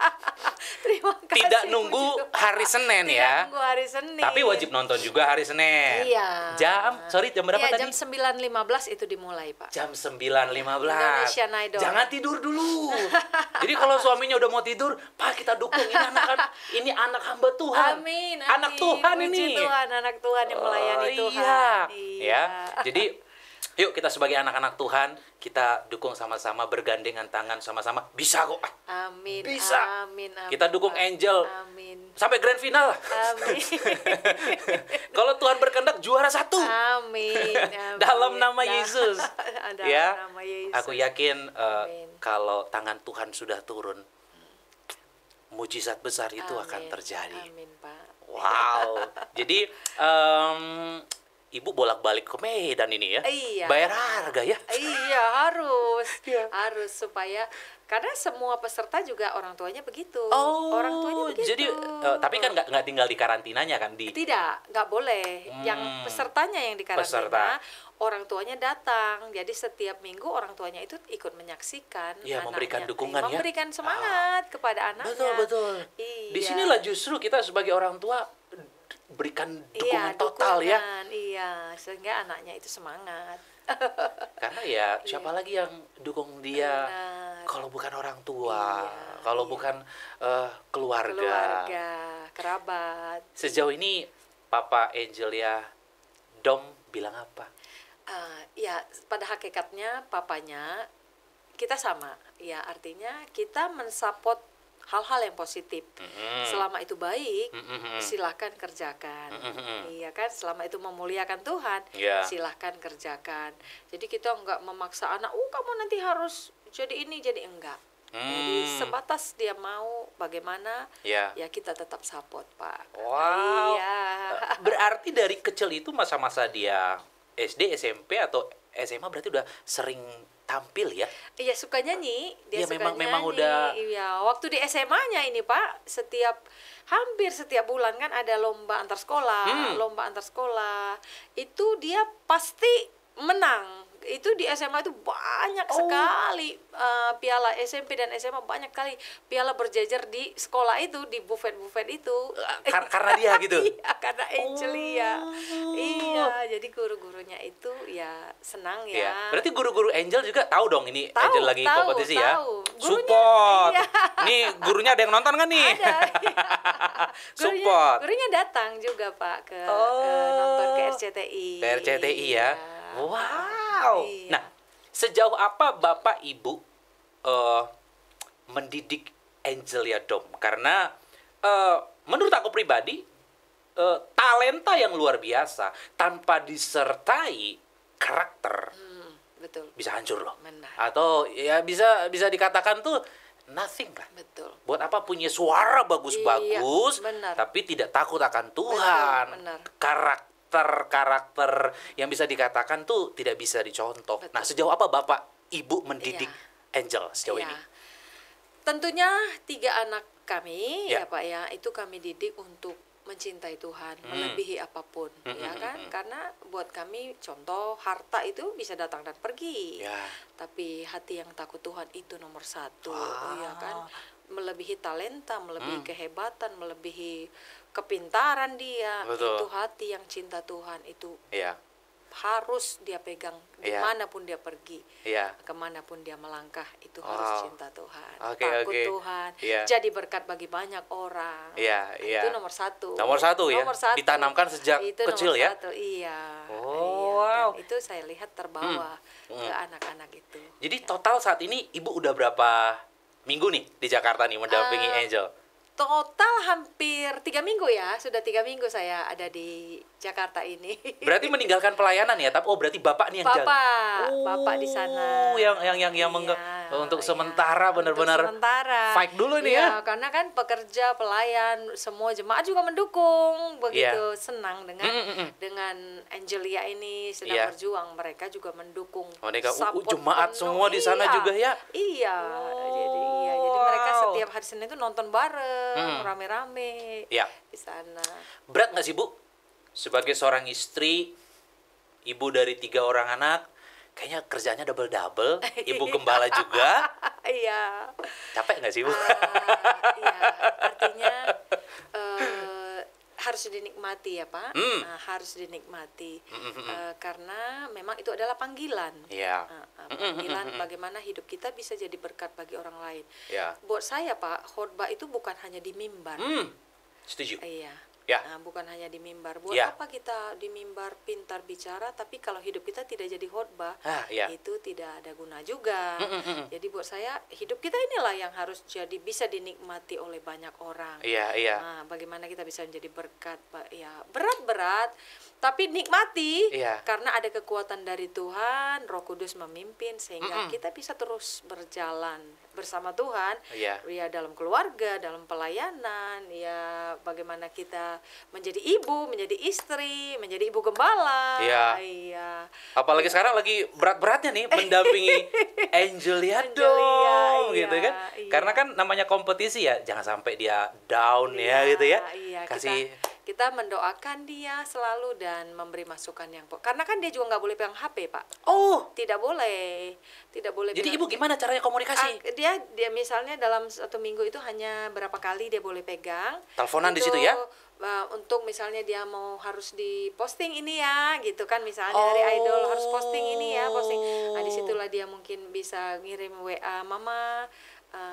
Terima kasih. Tidak nunggu puji Tuhan. hari Senin Tidak ya. nunggu hari Senin. Tapi wajib nonton juga hari Senin. Iya. Jam berapa Iya, tadi? jam 9.15 itu dimulai, Pak. Jam 9.15. Indonesian Idol. Jangan tidur dulu. Jadi kalau suaminya udah mau tidur, Pak kita dukung ini anak hamba Tuhan. Amin. Anak Tuhan Puji ini. Tuhan, anak Tuhan yang melayani Oh, Tuhan. Iya. Ya. Jadi yuk kita sebagai anak-anak Tuhan, kita dukung sama-sama, bergandengan tangan sama-sama. Bisa kok. Amin. Bisa. Amin. Kita dukung Angel. Amin. Sampai grand final lah. Amin. Kalau Tuhan berkehendak juara 1. Amin. Amin. Dalam nama Yesus. Dalam Ya. nama Yesus. Aku yakin Amin. kalau tangan Tuhan sudah turun, mujizat besar itu akan Amin. terjadi. Amin, Pak. Wow. Jadi Ibu bolak-balik ke Medan ini ya. Iya. Bayar harga ya. Iya, harus. Iya. Harus supaya karena semua peserta juga orang tuanya begitu. Oh, orang tuanya begitu. jadi tapi kan nggak tinggal di karantinanya kan di. Tidak, nggak boleh. Yang pesertanya yang dikarantina, Peserta. orang tuanya datang. Jadi setiap minggu orang tuanya itu ikut menyaksikan. Iya, memberikan anaknya. dukungan ya. Memberikan semangat kepada anaknya. Betul. Iya. Disinilah justru kita sebagai orang tua berikan dukungan total ya. Iya, sehingga anaknya itu semangat. Karena ya siapa lagi yang dukung dia Benar. kalau bukan orang tua, Iya, kalau iya. bukan keluarga. Keluarga, kerabat. Sejauh ini Papa Angelia Dom bilang apa? Ya, pada hakikatnya papanya kita sama. Ya, artinya kita mensupport hal-hal yang positif. Selama itu baik, silahkan kerjakan. Iya kan, selama itu memuliakan Tuhan, Iya. silahkan kerjakan. Jadi kita nggak memaksa anak, kamu nanti harus jadi ini, jadi enggak. Jadi sebatas dia mau bagaimana, Ya. ya kita tetap support, Pak. Wow. Iya. Berarti dari kecil itu masa-masa dia SD, SMP atau SMA berarti udah sering tampil ya. Iya, suka nyanyi. Dia Iya, suka memang nyanyi. udah. Iya, waktu di SMA-nya ini Pak, hampir setiap bulan kan ada lomba antar sekolah, lomba antar sekolah. Itu dia pasti menang. Itu di SMA itu banyak sekali piala SMP dan SMA, banyak kali piala berjejer di sekolah itu, di buffet-buffet itu. Karena dia gitu. Iya, karena Angelia. Iya, jadi guru-gurunya itu ya senang ya. Iya. Berarti guru-guru Angel juga tahu dong ini Tahu, Angel lagi tahu, kompetisi ya. tahu. Gurunya, Support. iya. Nih gurunya ada yang nonton kan nih? Ada. Support. Gurunya datang juga Pak ke nonton ke RCTI. Ke RCTI ya. Iya. Wow. Iya. Nah, sejauh apa Bapak Ibu mendidik Angelia Dom? Karena menurut aku pribadi talenta yang luar biasa tanpa disertai karakter Betul. bisa hancur loh. Benar. Atau ya bisa dikatakan tuh nothing lah. Betul. Buat apa punya suara bagus-bagus, benar. tapi tidak takut akan Tuhan. Benar. Karakter yang bisa dikatakan tuh tidak bisa dicontoh. Betul. Nah, sejauh apa Bapak Ibu mendidik Angel sejauh Iya. ini? Tentunya 3 anak kami Ya. ya Pak ya, itu kami didik untuk mencintai Tuhan melebihi apapun, ya kan? Karena buat kami contoh, harta itu bisa datang dan pergi. Ya. Tapi hati yang takut Tuhan itu nomor 1, ya kan? Melebihi talenta, melebihi kehebatan, melebihi kepintaran dia. Betul. Itu hati yang cinta Tuhan itu Iya. harus dia pegang Iya. dimanapun dia pergi, Iya. kemanapun dia melangkah, itu Wow. harus cinta Tuhan, Oke, takut oke. Tuhan, Iya. jadi berkat bagi banyak orang. Iya, Nah, iya. itu nomor 1. Nomor 1 ya. Nomor 1. Ditanamkan sejak Itu kecil nomor ya. 1, iya. Oh, Iya. wow. Dan itu saya lihat terbawa ke anak-anak itu. Jadi total saat ini Ibu udah berapa minggu nih di Jakarta nih mendampingi Angel? Total hampir 3 minggu ya, sudah 3 minggu saya ada di Jakarta ini. Berarti meninggalkan pelayanan ya, tapi berarti Bapak nih yang Bapak di sana. Untuk Iya, sementara benar-benar untuk sementara. fight dulu nih Iya, ya. karena kan pekerja, pelayan, semua jemaat juga mendukung. Begitu Iya. senang dengan Angelia ini sedang Iya. berjuang, mereka juga mendukung. Oh, mereka, Support jemaat penuh. semua di sana juga ya? Iya, jadi mereka setiap hari Senin itu nonton bareng, rame-rame Iya. di sana. Berat nggak sih Bu? Sebagai seorang istri, ibu dari 3 orang anak, kayaknya kerjanya double-double, ibu gembala juga. Iya. Capek nggak sih Bu? Iya, artinya harus dinikmati ya Pak. Harus dinikmati karena memang itu adalah panggilan. Iya. Panggilan bagaimana hidup kita bisa jadi berkat bagi orang lain. Ya. Buat saya Pak, khotbah itu bukan hanya di mimbar. Setuju. Iya. Ya. Bukan hanya di mimbar. Buat Ya. apa kita di mimbar pintar bicara, tapi kalau hidup kita tidak jadi khotbah, Ya. itu tidak ada guna juga. Jadi buat saya hidup kita inilah yang harus jadi bisa dinikmati oleh banyak orang. Iya, iya. Nah, bagaimana kita bisa menjadi berkat, Pak? Ya berat-berat, tapi nikmati Iya. karena ada kekuatan dari Tuhan, Roh Kudus memimpin sehingga kita bisa terus berjalan bersama Tuhan. Iya. Ya dalam keluarga, dalam pelayanan, ya bagaimana kita menjadi ibu, menjadi istri, menjadi ibu gembala. Iya. Iya. Apalagi sekarang lagi berat-beratnya nih mendampingi Angelia Angelia, dong, iya, gitu kan? iya. Karena kan namanya kompetisi ya, jangan sampai dia down ya, gitu ya. Iya, Kasih kita mendoakan dia selalu dan memberi masukan yang karena kan dia juga nggak boleh pegang HP Pak. Oh, Tidak boleh. jadi pegang- ibu gimana caranya komunikasi? Dia misalnya dalam 1 minggu itu hanya berapa kali dia boleh pegang. Teleponan di Itu, situ ya? Untuk misalnya dia mau harus di posting ini ya, gitu kan misalnya dari idol harus posting ini ya, posting. Nah, disitulah dia mungkin bisa ngirim WA, Mama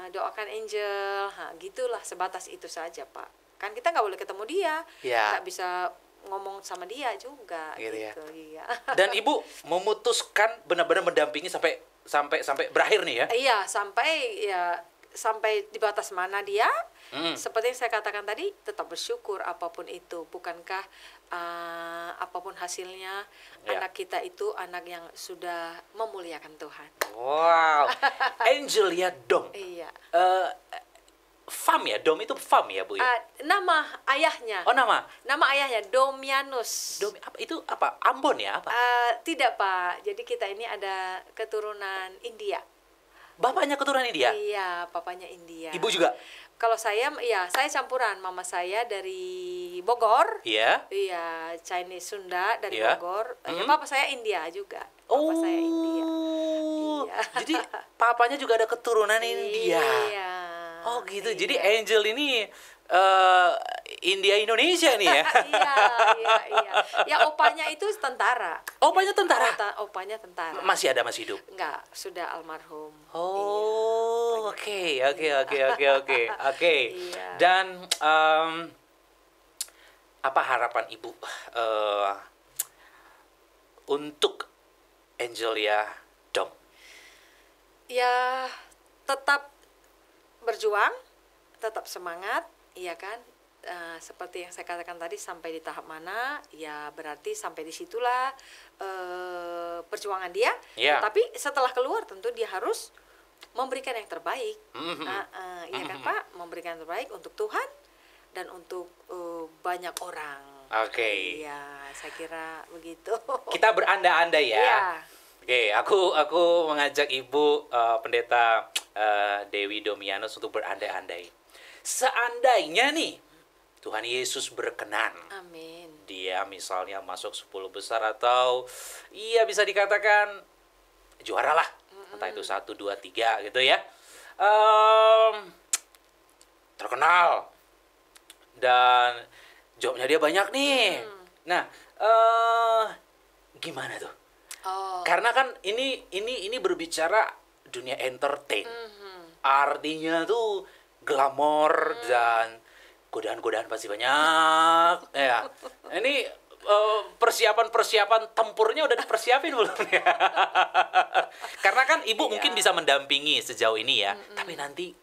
doakan Angel, gitulah sebatas itu saja Pak. Kan kita nggak boleh ketemu dia, Ya. nggak bisa ngomong sama dia juga, Gitu ya. Iya. Dan ibu memutuskan benar-benar mendampingi sampai berakhir nih ya? Iya, sampai di batas mana dia, seperti yang saya katakan tadi, tetap bersyukur apapun itu. Bukankah apapun hasilnya, Ya. anak kita itu anak yang sudah memuliakan Tuhan. Wow, Angelia Dom. Iya. Fam ya, Dom itu Fam ya Bu ya? Nama ayahnya. Oh nama? Nama ayahnya Domianus. Dom apa itu apa? Ambon ya apa? Tidak Pak, jadi kita ini ada keturunan India. Bapaknya keturunan India? Iya, papanya India. Ibu juga? Kalau saya, ya saya campuran. Mama saya dari Bogor. Iya. Iya, Chinese Sunda dari Iya. Bogor. Ya, papa saya India juga. Papa saya India. Iya. Jadi papanya juga ada keturunan India. Iya. Oh gitu. Iya. Jadi Angel ini India Indonesia nih ya? Iya. Ya opanya itu tentara. Opanya tentara? Opanya tentara. Masih masih hidup? Enggak, sudah almarhum. Oh, oke. Iya. Dan apa harapan Ibu untuk Angelia Dom? Ya, tetap berjuang, tetap semangat, iya kan? Seperti yang saya katakan tadi, sampai di tahap mana, ya berarti sampai disitulah perjuangan dia. Iya. Tapi setelah keluar tentu dia harus memberikan yang terbaik. Iya kan Pak? Memberikan yang terbaik untuk Tuhan dan untuk banyak orang. Oke. Iya, saya kira begitu. Kita berandai-andai ya. Iya. Oke, aku mengajak Ibu Pendeta Dewi Domianus untuk berandai-andai. Seandainya nih Tuhan Yesus berkenan, Amin. dia misalnya masuk 10 besar atau iya bisa dikatakan juara lah, entah itu 1, 2, 3 gitu ya, terkenal dan jobnya dia banyak nih. Nah, gimana tuh? Oh. Karena kan ini berbicara dunia entertain. Artinya tuh glamor dan godaan-godaan pasti banyak. Ya. Ini persiapan tempurnya udah dipersiapin belum ya? Karena kan Ibu mungkin bisa mendampingi sejauh ini ya, tapi nanti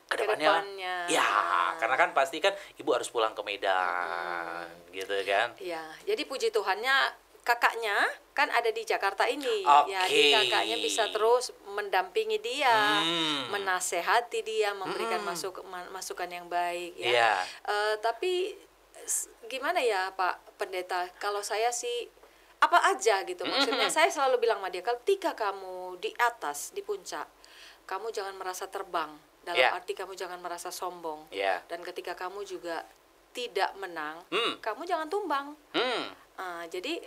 kedepannya, ya, karena kan pasti kan Ibu harus pulang ke Medan, gitu kan? Iya, jadi puji Tuhannya kakaknya kan ada di Jakarta ini. Oke. Jadi kakaknya bisa terus mendampingi dia, menasehati dia, memberikan masukan yang baik ya. Iya. Tapi gimana ya Pak Pendeta, kalau saya sih apa aja gitu. Maksudnya saya selalu bilang sama dia, ketika kamu di atas, di puncak, kamu jangan merasa terbang. Dalam arti kamu jangan merasa sombong. Dan ketika kamu juga tidak menang, kamu jangan tumbang. Jadi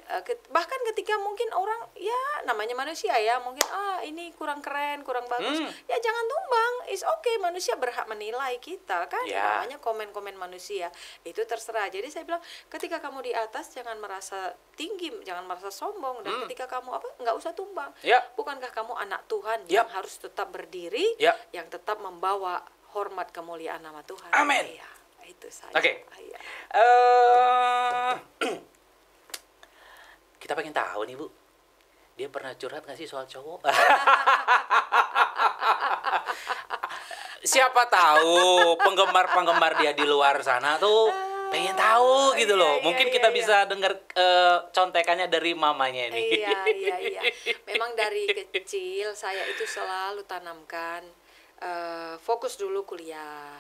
bahkan ketika mungkin orang, ya namanya manusia ya, mungkin ini kurang keren, kurang bagus, ya jangan tumbang. It's okay, manusia berhak menilai kita kan, namanya komen-komen manusia, itu terserah. Jadi saya bilang, ketika kamu di atas jangan merasa tinggi, jangan merasa sombong, dan ketika kamu nggak usah tumbang. Bukankah kamu anak Tuhan yang harus tetap berdiri, yang tetap membawa hormat kemuliaan nama Tuhan. Amin. Ya, itu saja. Oke. Kita pengen tahu nih Bu, dia pernah curhat nggak sih soal cowok? Siapa tahu penggemar dia di luar sana tuh pengen tahu gitu loh. Mungkin kita bisa dengar contekannya dari mamanya ini. Iya. Memang dari kecil saya itu selalu tanamkan fokus dulu kuliah,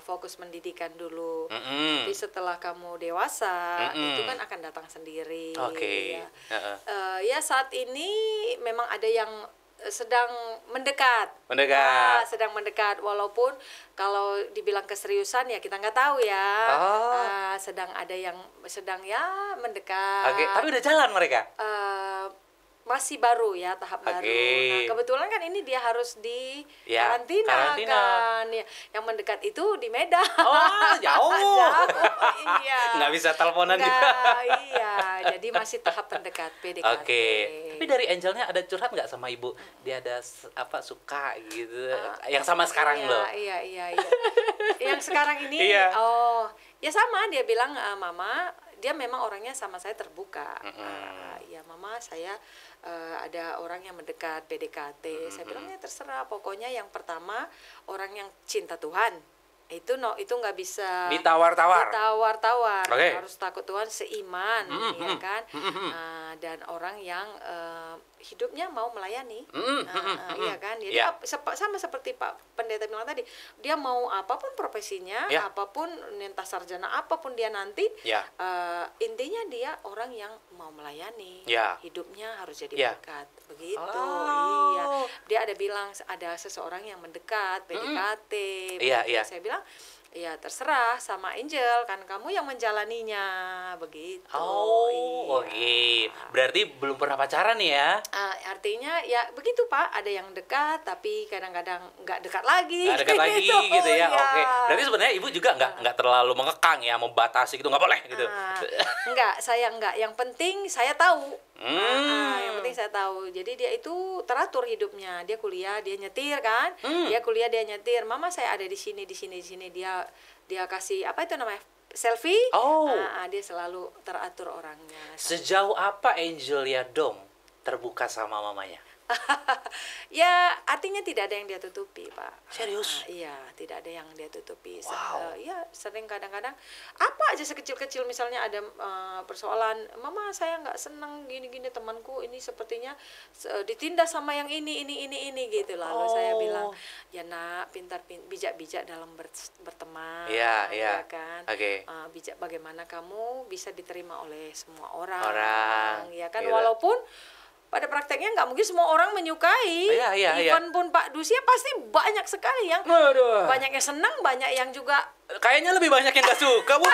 fokus pendidikan dulu. Tapi setelah kamu dewasa, itu kan akan datang sendiri. Ya saat ini memang ada yang sedang mendekat. Sedang mendekat, walaupun kalau dibilang keseriusan ya kita nggak tahu ya. Sedang ada yang ya mendekat. Tapi udah jalan mereka? Masih baru ya, tahap baru. Nah, kebetulan kan ini dia harus di karantina kan. Ya, yang mendekat itu di Medan. Jauh. Iya. Nggak bisa teleponan juga. Iya, jadi masih tahap pendekat PDKT. Tapi dari Angelnya ada curhat nggak sama Ibu? Dia ada suka gitu, yang sama sekarang loh. Iya. Yang sekarang ini, ya sama, dia bilang, Mama, dia memang orangnya sama saya terbuka. Ya Mama, saya ada orang yang mendekat PDKT. Saya bilang ya terserah, pokoknya yang pertama orang yang cinta Tuhan. Itu nggak bisa ditawar-tawar. Harus takut Tuhan, seiman, ya kan. Dan orang yang hidupnya mau melayani. Iya kan? Jadi Ya. sama seperti Pak Pendeta bilang tadi, dia mau apapun profesinya, Ya. apapun entah sarjana apapun dia nanti, Ya. intinya dia orang yang mau melayani. Ya. Hidupnya harus jadi Ya. berkat. Begitu. Oh. Iya. Dia ada bilang ada seseorang yang mendekat, PDKT. Iya, begitu. iya. Saya bilang, ya terserah sama Angel, kan kamu yang menjalaninya, begitu. Oh, oke. Berarti belum pernah pacaran nih ya? Artinya ya begitu Pak, ada yang dekat tapi kadang-kadang nggak dekat lagi. Nggak dekat lagi gitu ya? Iya. Oke. Berarti sebenarnya ibu juga nggak terlalu mengekang ya, membatasi gitu, nggak boleh gitu. Enggak, saya enggak. Yang penting saya tahu. Hmm. Yang penting saya tahu. Jadi dia itu teratur hidupnya. Dia kuliah, dia nyetir kan? Dia kuliah, dia nyetir. Mama saya ada di sini, di sini, di sini. Dia kasih apa itu namanya? Selfie. Oh. Dia selalu teratur orangnya. Sejauh apa Angelia Dom terbuka sama mamanya? Ya, artinya tidak ada yang dia tutupi, Pak. Serius? Iya, tidak ada yang dia tutupi. Wow. Ya, sering kadang-kadang apa aja sekecil-kecil misalnya ada persoalan, Mama saya nggak seneng gini-gini temanku ini sepertinya ditindas sama yang ini gitu. Lalu saya bilang, ya nak, bijak-bijak dalam berteman. Iya, ya kan. Oke. Bijak bagaimana kamu bisa diterima oleh semua orang. Ya kan, gitu. walaupun pada prakteknya nggak mungkin semua orang menyukai. Iya. Even pun Pak Dusia pasti banyak sekali yang Waduh. banyak yang senang, banyak yang juga Kayaknya lebih banyak yang nggak suka, Bu.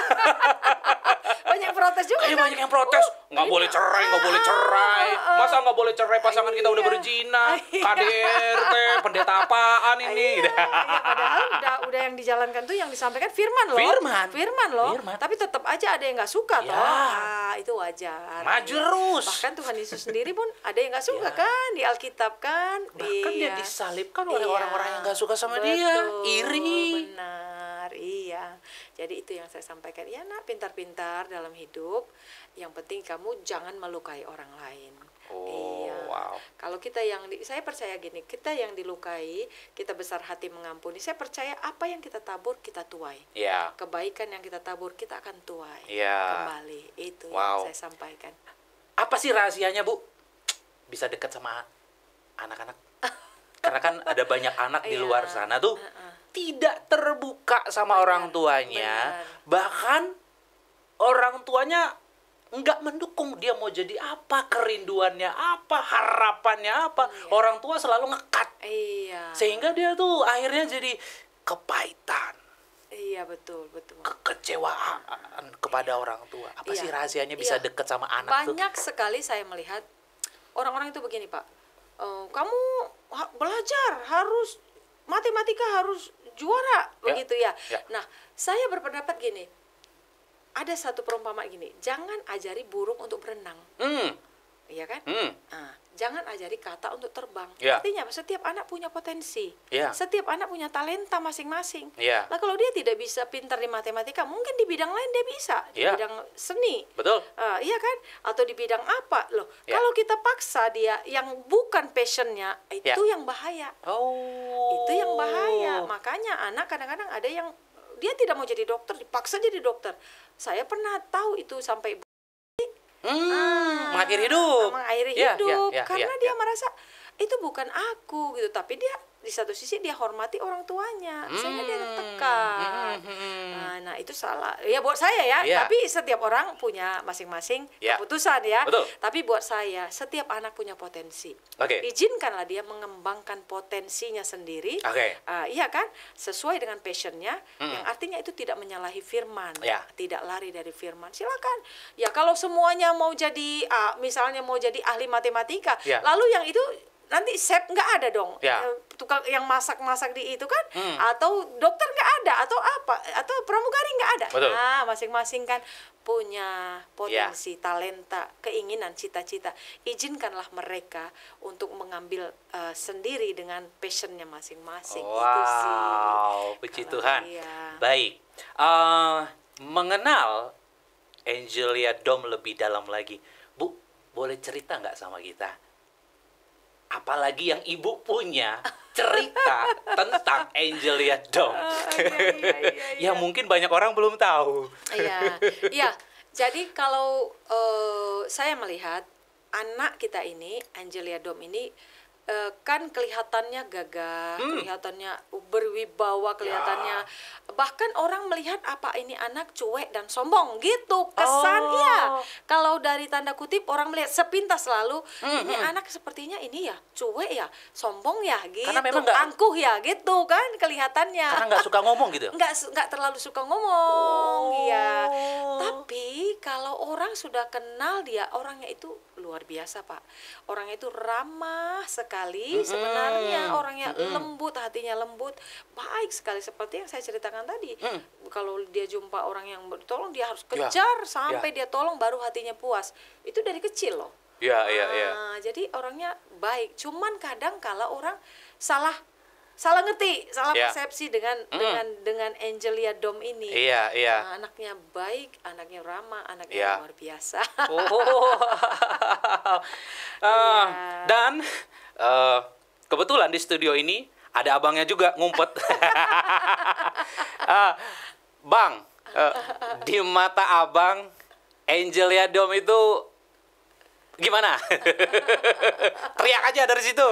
banyak protes juga. Kayaknya kan? banyak yang protes. Nggak boleh cerai, nggak boleh cerai. Masa nggak boleh cerai, pasangan kita udah berzina. KDRT, pendeta apaan ini? Iya, padahal udah yang dijalankan tuh yang disampaikan firman loh. Firman. loh. Firman. Tapi tetap aja ada yang nggak suka Ya. toh. Itu wajar. Maju Ya. terus. Bahkan Tuhan Yesus sendiri pun ada yang nggak suka Ya. kan di Alkitab kan. Bahkan dia Iya. disalibkan oleh Iya. orang-orang yang nggak suka sama dia. Betul, Iri. Benar, iya. Jadi itu yang saya sampaikan. Ya nak, pintar-pintar dalam hidup. Yang penting kamu jangan melukai orang lain. Oh, Iya. wow. Kalau kita saya percaya gini, kita yang dilukai, kita besar hati mengampuni. Saya percaya apa yang kita tabur kita tuai. Ya. Kebaikan yang kita tabur kita akan tuai. Iya. Kembali. Itu Wow. yang saya sampaikan. Apa sih rahasianya, Bu? Bisa dekat sama anak-anak? Karena kan ada banyak anak di Iya. luar sana tuh tidak terbuka sama orang tuanya. benar. Bahkan orang tuanya nggak mendukung dia mau jadi apa, kerinduannya apa, harapannya apa. Orang tua selalu ngekat. Iya. Sehingga dia tuh akhirnya jadi kepahitan, Iya, betul. kekecewaan kepada orang tua. Apa Iya. sih rahasianya bisa Iya. deket sama anak tuh? Banyak sekali saya melihat orang-orang itu begini, Pak. Kamu belajar harus matematika harus juara, begitu ya. Ya. Nah, saya berpendapat gini. Ada satu perumpamaan gini, jangan ajari burung untuk berenang, iya kan? Jangan ajari kata untuk terbang. Ya. Artinya setiap anak punya potensi. Ya. Setiap anak punya talenta masing-masing. Ya. Nah, kalau dia tidak bisa pintar di matematika, mungkin di bidang lain dia bisa, di Ya. bidang seni. Betul. Iya kan? Atau di bidang apa loh? Ya. Kalau kita paksa dia yang bukan passionnya, itu Ya. yang bahaya. Oh. Itu yang bahaya. Makanya anak kadang-kadang ada yang dia tidak mau jadi dokter, dipaksa jadi dokter. Saya pernah tahu itu sampai Mengakhiri hidup. mengakhiri Ya, hidup ya, ya, karena ya, dia ya. merasa itu bukan aku gitu, tapi dia di satu sisi dia hormati orang tuanya, sehingga dia tertekan. Nah itu salah ya buat saya ya, Iya. tapi setiap orang punya masing-masing Ya. keputusan ya. Betul. Tapi buat saya setiap anak punya potensi. Oke. Izinkanlah dia mengembangkan potensinya sendiri. Oke. Iya kan, sesuai dengan passionnya, yang artinya itu tidak menyalahi firman, Ya. tidak lari dari firman. Silakan. Ya kalau semuanya mau jadi, misalnya mau jadi ahli matematika, Ya. lalu yang itu nanti chef nggak ada dong, Ya. tukang yang masak di itu kan, atau dokter nggak ada, atau apa, atau pramugari nggak ada. Betul. Nah, masing-masing kan punya potensi, talenta, keinginan, cita-cita. Izinkanlah mereka untuk mengambil sendiri dengan passionnya masing-masing. Itu sih. Wow, puji Kalau Tuhan. iya. Baik. Mengenal Angelia Dom lebih dalam lagi. Bu, boleh cerita nggak sama kita? Apalagi yang ibu punya cerita tentang Angelia Dom. Iya. Yang mungkin banyak orang belum tahu. Iya, iya. Jadi kalau saya melihat anak kita ini, Angelia Dom ini, kan kelihatannya gagah, kelihatannya berwibawa, kelihatannya bahkan orang melihat apa ini anak cuek dan sombong gitu kesan ya. Kalau dari tanda kutip orang melihat sepintas lalu ini anak sepertinya ini ya cuek ya, sombong ya gitu, Karena memang angkuh ya gitu kan kelihatannya. Karena nggak suka ngomong gitu. Nggak terlalu suka ngomong ya. Tapi kalau orang sudah kenal dia, orangnya itu luar biasa Pak. Orangnya itu ramah sekali sebenarnya, orangnya lembut, hatinya lembut, baik sekali seperti yang saya ceritakan tadi. Kalau dia jumpa orang yang tolong, dia harus kejar sampai dia tolong baru hatinya puas. Itu dari kecil loh. Iya. Jadi orangnya baik. Cuman kadang kalau orang salah ngerti, salah persepsi dengan Angelia Dom ini. Iya. Anaknya baik, anaknya ramah, anaknya luar biasa. Dan kebetulan di studio ini ada abangnya juga ngumpet. Bang, di mata abang Angelia Dom itu gimana? Teriak aja dari situ.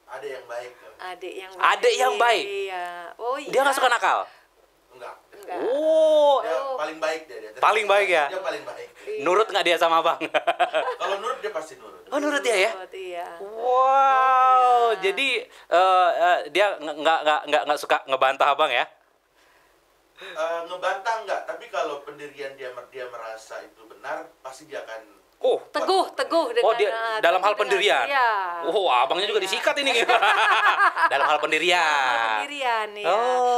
Ada yang baik. Adik yang baik. Iya. Oh iya. Dia nggak suka nakal. Enggak. Dia paling baik dia. Paling baik ya? Dia paling baik. Nurut nggak dia sama abang? Kalau nurut dia pasti nurut. Oh, nurut dia ya? Iya. Wow. Jadi dia nggak suka ngebantah abang ya? Ngebantah enggak, tapi kalau pendirian dia merasa itu benar, pasti dia akan Teguh dengan dalam hal pendirian. Iya. Abangnya juga disikat ini. Dalam hal pendirian. Ya.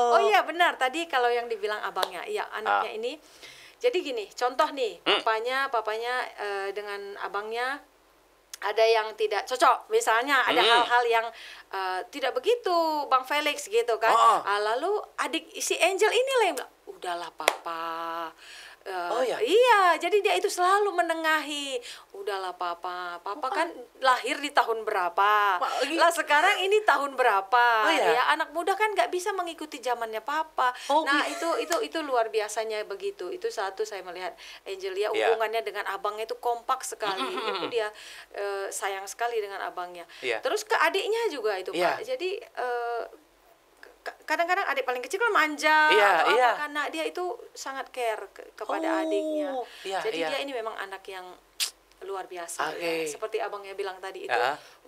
Oh iya benar, tadi kalau yang dibilang abangnya, iya anaknya ini. Jadi gini, contoh nih, papanya dengan abangnya ada yang tidak cocok, misalnya ada hal-hal yang tidak begitu, Bang Felix gitu kan. Lalu adik si Angel ini lah yang bilang, udahlah papa. Iya, jadi dia itu selalu menengahi. Udahlah papa kan lahir di tahun berapa? Lah sekarang ini tahun berapa? Ya anak muda kan nggak bisa mengikuti zamannya papa. Nah itu luar biasanya begitu. Itu satu saya melihat Angelia hubungannya dengan abangnya itu kompak sekali. Itu dia sayang sekali dengan abangnya. Terus ke adiknya juga itu Pak. Jadi kadang-kadang adik paling kecil kan manja atau apa, karena dia itu sangat care kepada adiknya. Jadi dia ini memang anak yang luar biasa ya. Seperti abangnya bilang tadi itu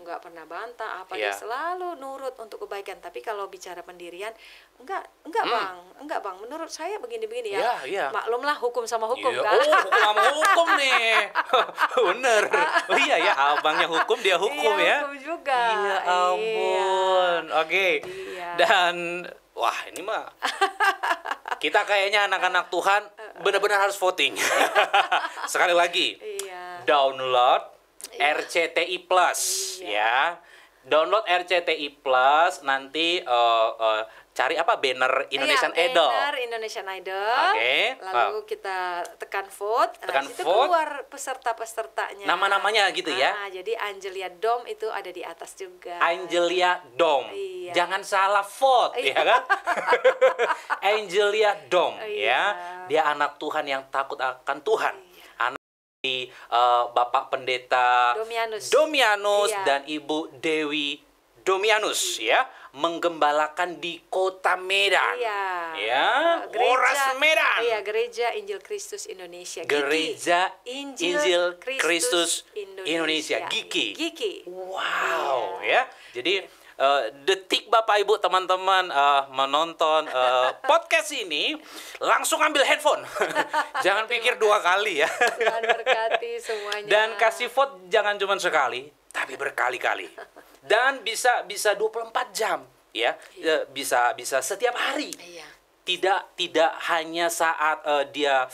nggak pernah bantah apa, dia selalu nurut untuk kebaikan. Tapi kalau bicara pendirian enggak bang, menurut saya begini ya. Maklumlah hukum sama hukum kan. Hukum sama hukum nih. Bener. Iya ya, abangnya hukum, dia hukum ya. Hukum juga. Iya ampun. Oke. Dan wah ini mah kita kayaknya anak-anak Tuhan benar-benar harus voting. Sekali lagi, download RCTI Plus ya. Download RCTI Plus, nanti cari apa, banner Indonesian Idol. Banner Indonesian Idol. Lalu kita tekan vote. Nah, itu keluar peserta-pesertanya. Nama-namanya gitu ya. Jadi Angelia Dom itu ada di atas juga. Angelia Dom. Jangan salah vote ya kan. Angelia Dom ya. Dia anak Tuhan yang takut akan Tuhan. Bapak Pendeta Domianus dan Ibu Dewi Domianus ya, menggembalakan di Kota Medan. Gereja Medan. Gereja Injil Kristus Indonesia. Gereja Injil Kristus Indonesia. GIKI. Wow ya. Jadi detik Bapak Ibu teman-teman menonton podcast ini, langsung ambil handphone. Jangan pikir dua kali ya. Tuhan berkati semuanya. Dan kasih vote jangan cuma sekali, tapi berkali-kali. Dan bisa 24 jam ya. Bisa setiap hari. Tidak hanya saat dia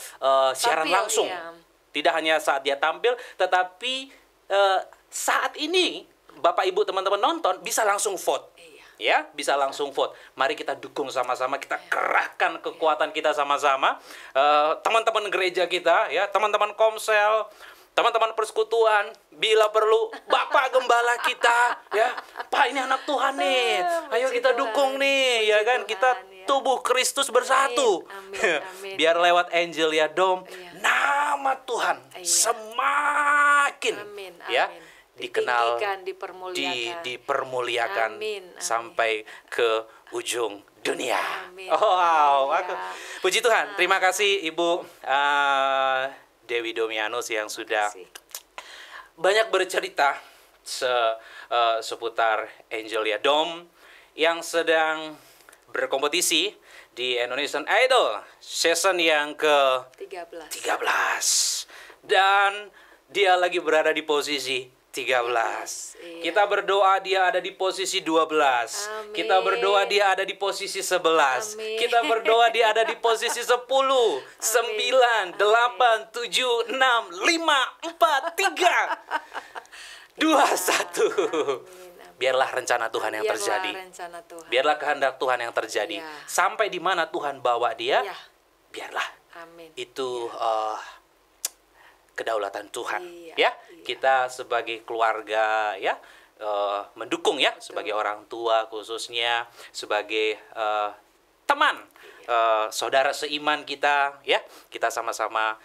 siaran langsung. Tidak hanya saat dia tampil, tetapi saat ini Bapak Ibu teman-teman nonton bisa langsung vote. Ya, bisa langsung vote. Mari kita dukung sama-sama, kita kerahkan kekuatan kita sama-sama. Teman-teman gereja kita ya, teman-teman Komsel, teman-teman persekutuan, bila perlu Bapak Gembala kita ya. Pak, ini anak Tuhan nih. Ayo kita dukung nih ya kan. Kita tubuh Kristus bersatu. Amin. Biar lewat Angelia Dom, nama nama Tuhan Iya. semakin Amin, ya amin. dikenal, Ditinggikan, dipermuliakan. dipermuliakan Amin, amin. sampai ke ujung dunia. Amin. Oh, wow, Iya. aku puji Tuhan. Terima kasih Ibu Dewi Domianus yang sudah Kasih. banyak bercerita seputar Angelia Dom yang sedang berkompetisi di Indonesian Idol season yang ke-13. 13. Dan dia lagi berada di posisi 13. Iya. Kita berdoa dia ada di posisi 12. Amin. Kita berdoa dia ada di posisi 11. Amin. Kita berdoa dia ada di posisi 10, 9, 8, 7, 6, 5, 4, 3, 2, 1. Biarlah rencana Tuhan yang Biarlah terjadi. rencana Tuhan. Biarlah kehendak Tuhan yang terjadi. Iya. Sampai di mana Tuhan bawa dia, Iya. biarlah. Amin. Itu kedaulatan Tuhan. Iya, Ya, iya. kita sebagai keluarga ya mendukung ya, sebagai orang tua khususnya, sebagai teman, saudara seiman kita ya, kita sama-sama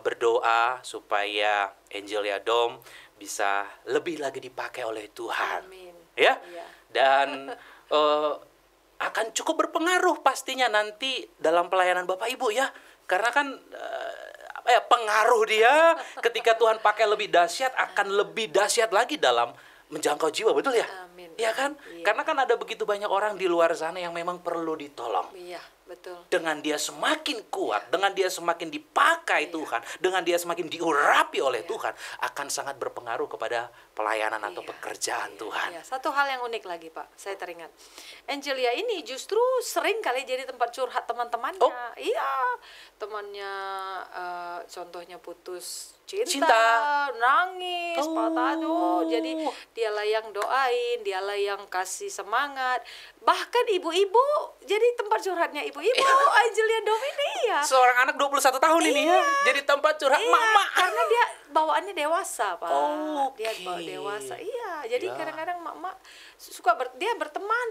berdoa supaya Angelia Dom bisa lebih lagi dipakai oleh Tuhan. Amin. Ya, Iya. dan akan cukup berpengaruh pastinya nanti dalam pelayanan Bapak Ibu ya, karena kan pengaruh dia ketika Tuhan pakai lebih dahsyat akan lebih dahsyat lagi dalam menjangkau jiwa, betul ya? Amin. Ya kan? Iya. Karena kan ada begitu banyak orang di luar sana yang memang perlu ditolong. Iya, betul. Dengan dia semakin kuat, dengan dia semakin dipakai Tuhan, dengan dia semakin diurapi oleh Tuhan, akan sangat berpengaruh kepada pelayanan atau Iya, pekerjaan Tuhan. Iya. Satu hal yang unik lagi, Pak. Saya teringat. Angelia ini justru sering kali jadi tempat curhat teman-temannya. Oh. Iya. Temannya contohnya putus cinta, Cinta. nangis, Oh. patah aduh. Jadi dialah yang doain, dialah yang kasih semangat. Bahkan ibu-ibu jadi tempat curhatnya ibu-ibu. Angelia Dom ini ya. Seorang anak 21 tahun ini ya, jadi tempat curhat Iya, mama. karena dia bawaannya dewasa, Pak. Dia Oke. bawa dewasa. Iya, jadi Ya. kadang-kadang mak suka dia berteman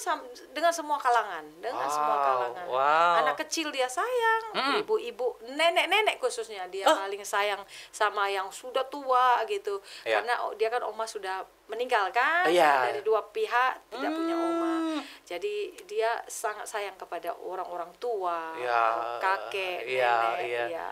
dengan semua kalangan, dengan semua kalangan. wow. Anak kecil dia sayang, ibu-ibu, nenek-nenek khususnya dia paling sayang sama yang sudah tua gitu. Ya. Karena dia kan oma sudah meninggal kan, Iya. dari dua pihak tidak punya oma. Jadi dia sangat sayang kepada orang-orang tua, Ya, kakek, iya, nenek. iya. Iya.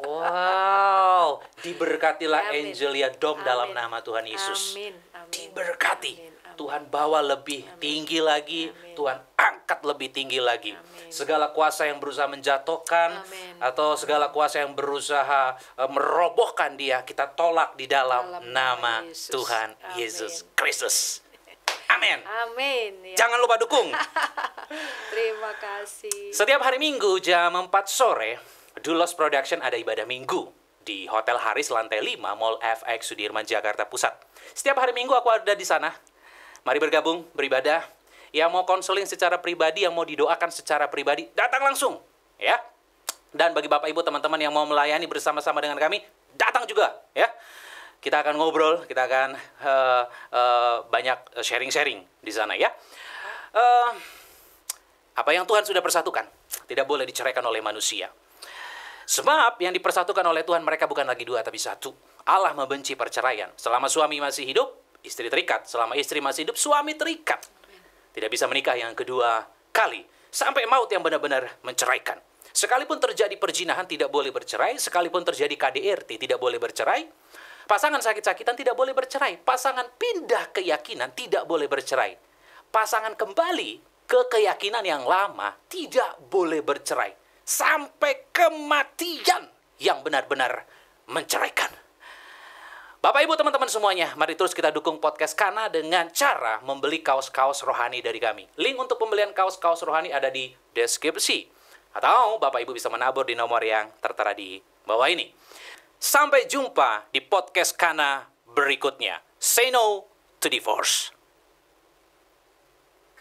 Wow, diberkatilah Amin. Angelia Dom dalam Amin. nama Tuhan Yesus. Amin. Amin. Diberkati. Amin. Amin. Tuhan bawa lebih tinggi lagi, Amin. Tuhan angkat lebih tinggi lagi. Amin. Segala kuasa yang berusaha menjatuhkan Amin. atau segala kuasa yang berusaha merobohkan dia, kita tolak di dalam Dalam nama nama Yesus. Tuhan Amin. Yesus Kristus. Amin. Amin. Ya. Jangan lupa dukung. Terima kasih. Setiap hari Minggu jam 4 sore, Dulos Production ada ibadah Minggu di Hotel Haris lantai 5 Mall FX Sudirman Jakarta Pusat. Setiap hari Minggu aku ada di sana. Mari bergabung beribadah. Yang mau konseling secara pribadi, yang mau didoakan secara pribadi, datang langsung, ya. Dan bagi Bapak Ibu teman-teman yang mau melayani bersama-sama dengan kami, datang juga, ya. Kita akan ngobrol, kita akan banyak sharing-sharing di sana, ya. Apa yang Tuhan sudah persatukan tidak boleh diceraikan oleh manusia. Sebab yang dipersatukan oleh Tuhan mereka bukan lagi dua tapi satu. Allah membenci perceraian. Selama suami masih hidup, istri terikat. Selama istri masih hidup, suami terikat. Tidak bisa menikah yang kedua kali. Sampai maut yang benar-benar menceraikan. Sekalipun terjadi perzinahan tidak boleh bercerai. Sekalipun terjadi KDRT tidak boleh bercerai. Pasangan sakit-sakitan tidak boleh bercerai. Pasangan pindah keyakinan tidak boleh bercerai. Pasangan kembali ke keyakinan yang lama tidak boleh bercerai. Sampai kematian yang benar-benar menceraikan. Bapak Ibu teman-teman semuanya, mari terus kita dukung podcast Kana dengan cara membeli kaos-kaos rohani dari kami. Link untuk pembelian kaos-kaos rohani ada di deskripsi. Atau Bapak Ibu bisa menabur di nomor yang tertera di bawah ini. Sampai jumpa di podcast Kana berikutnya. Say no to divorce.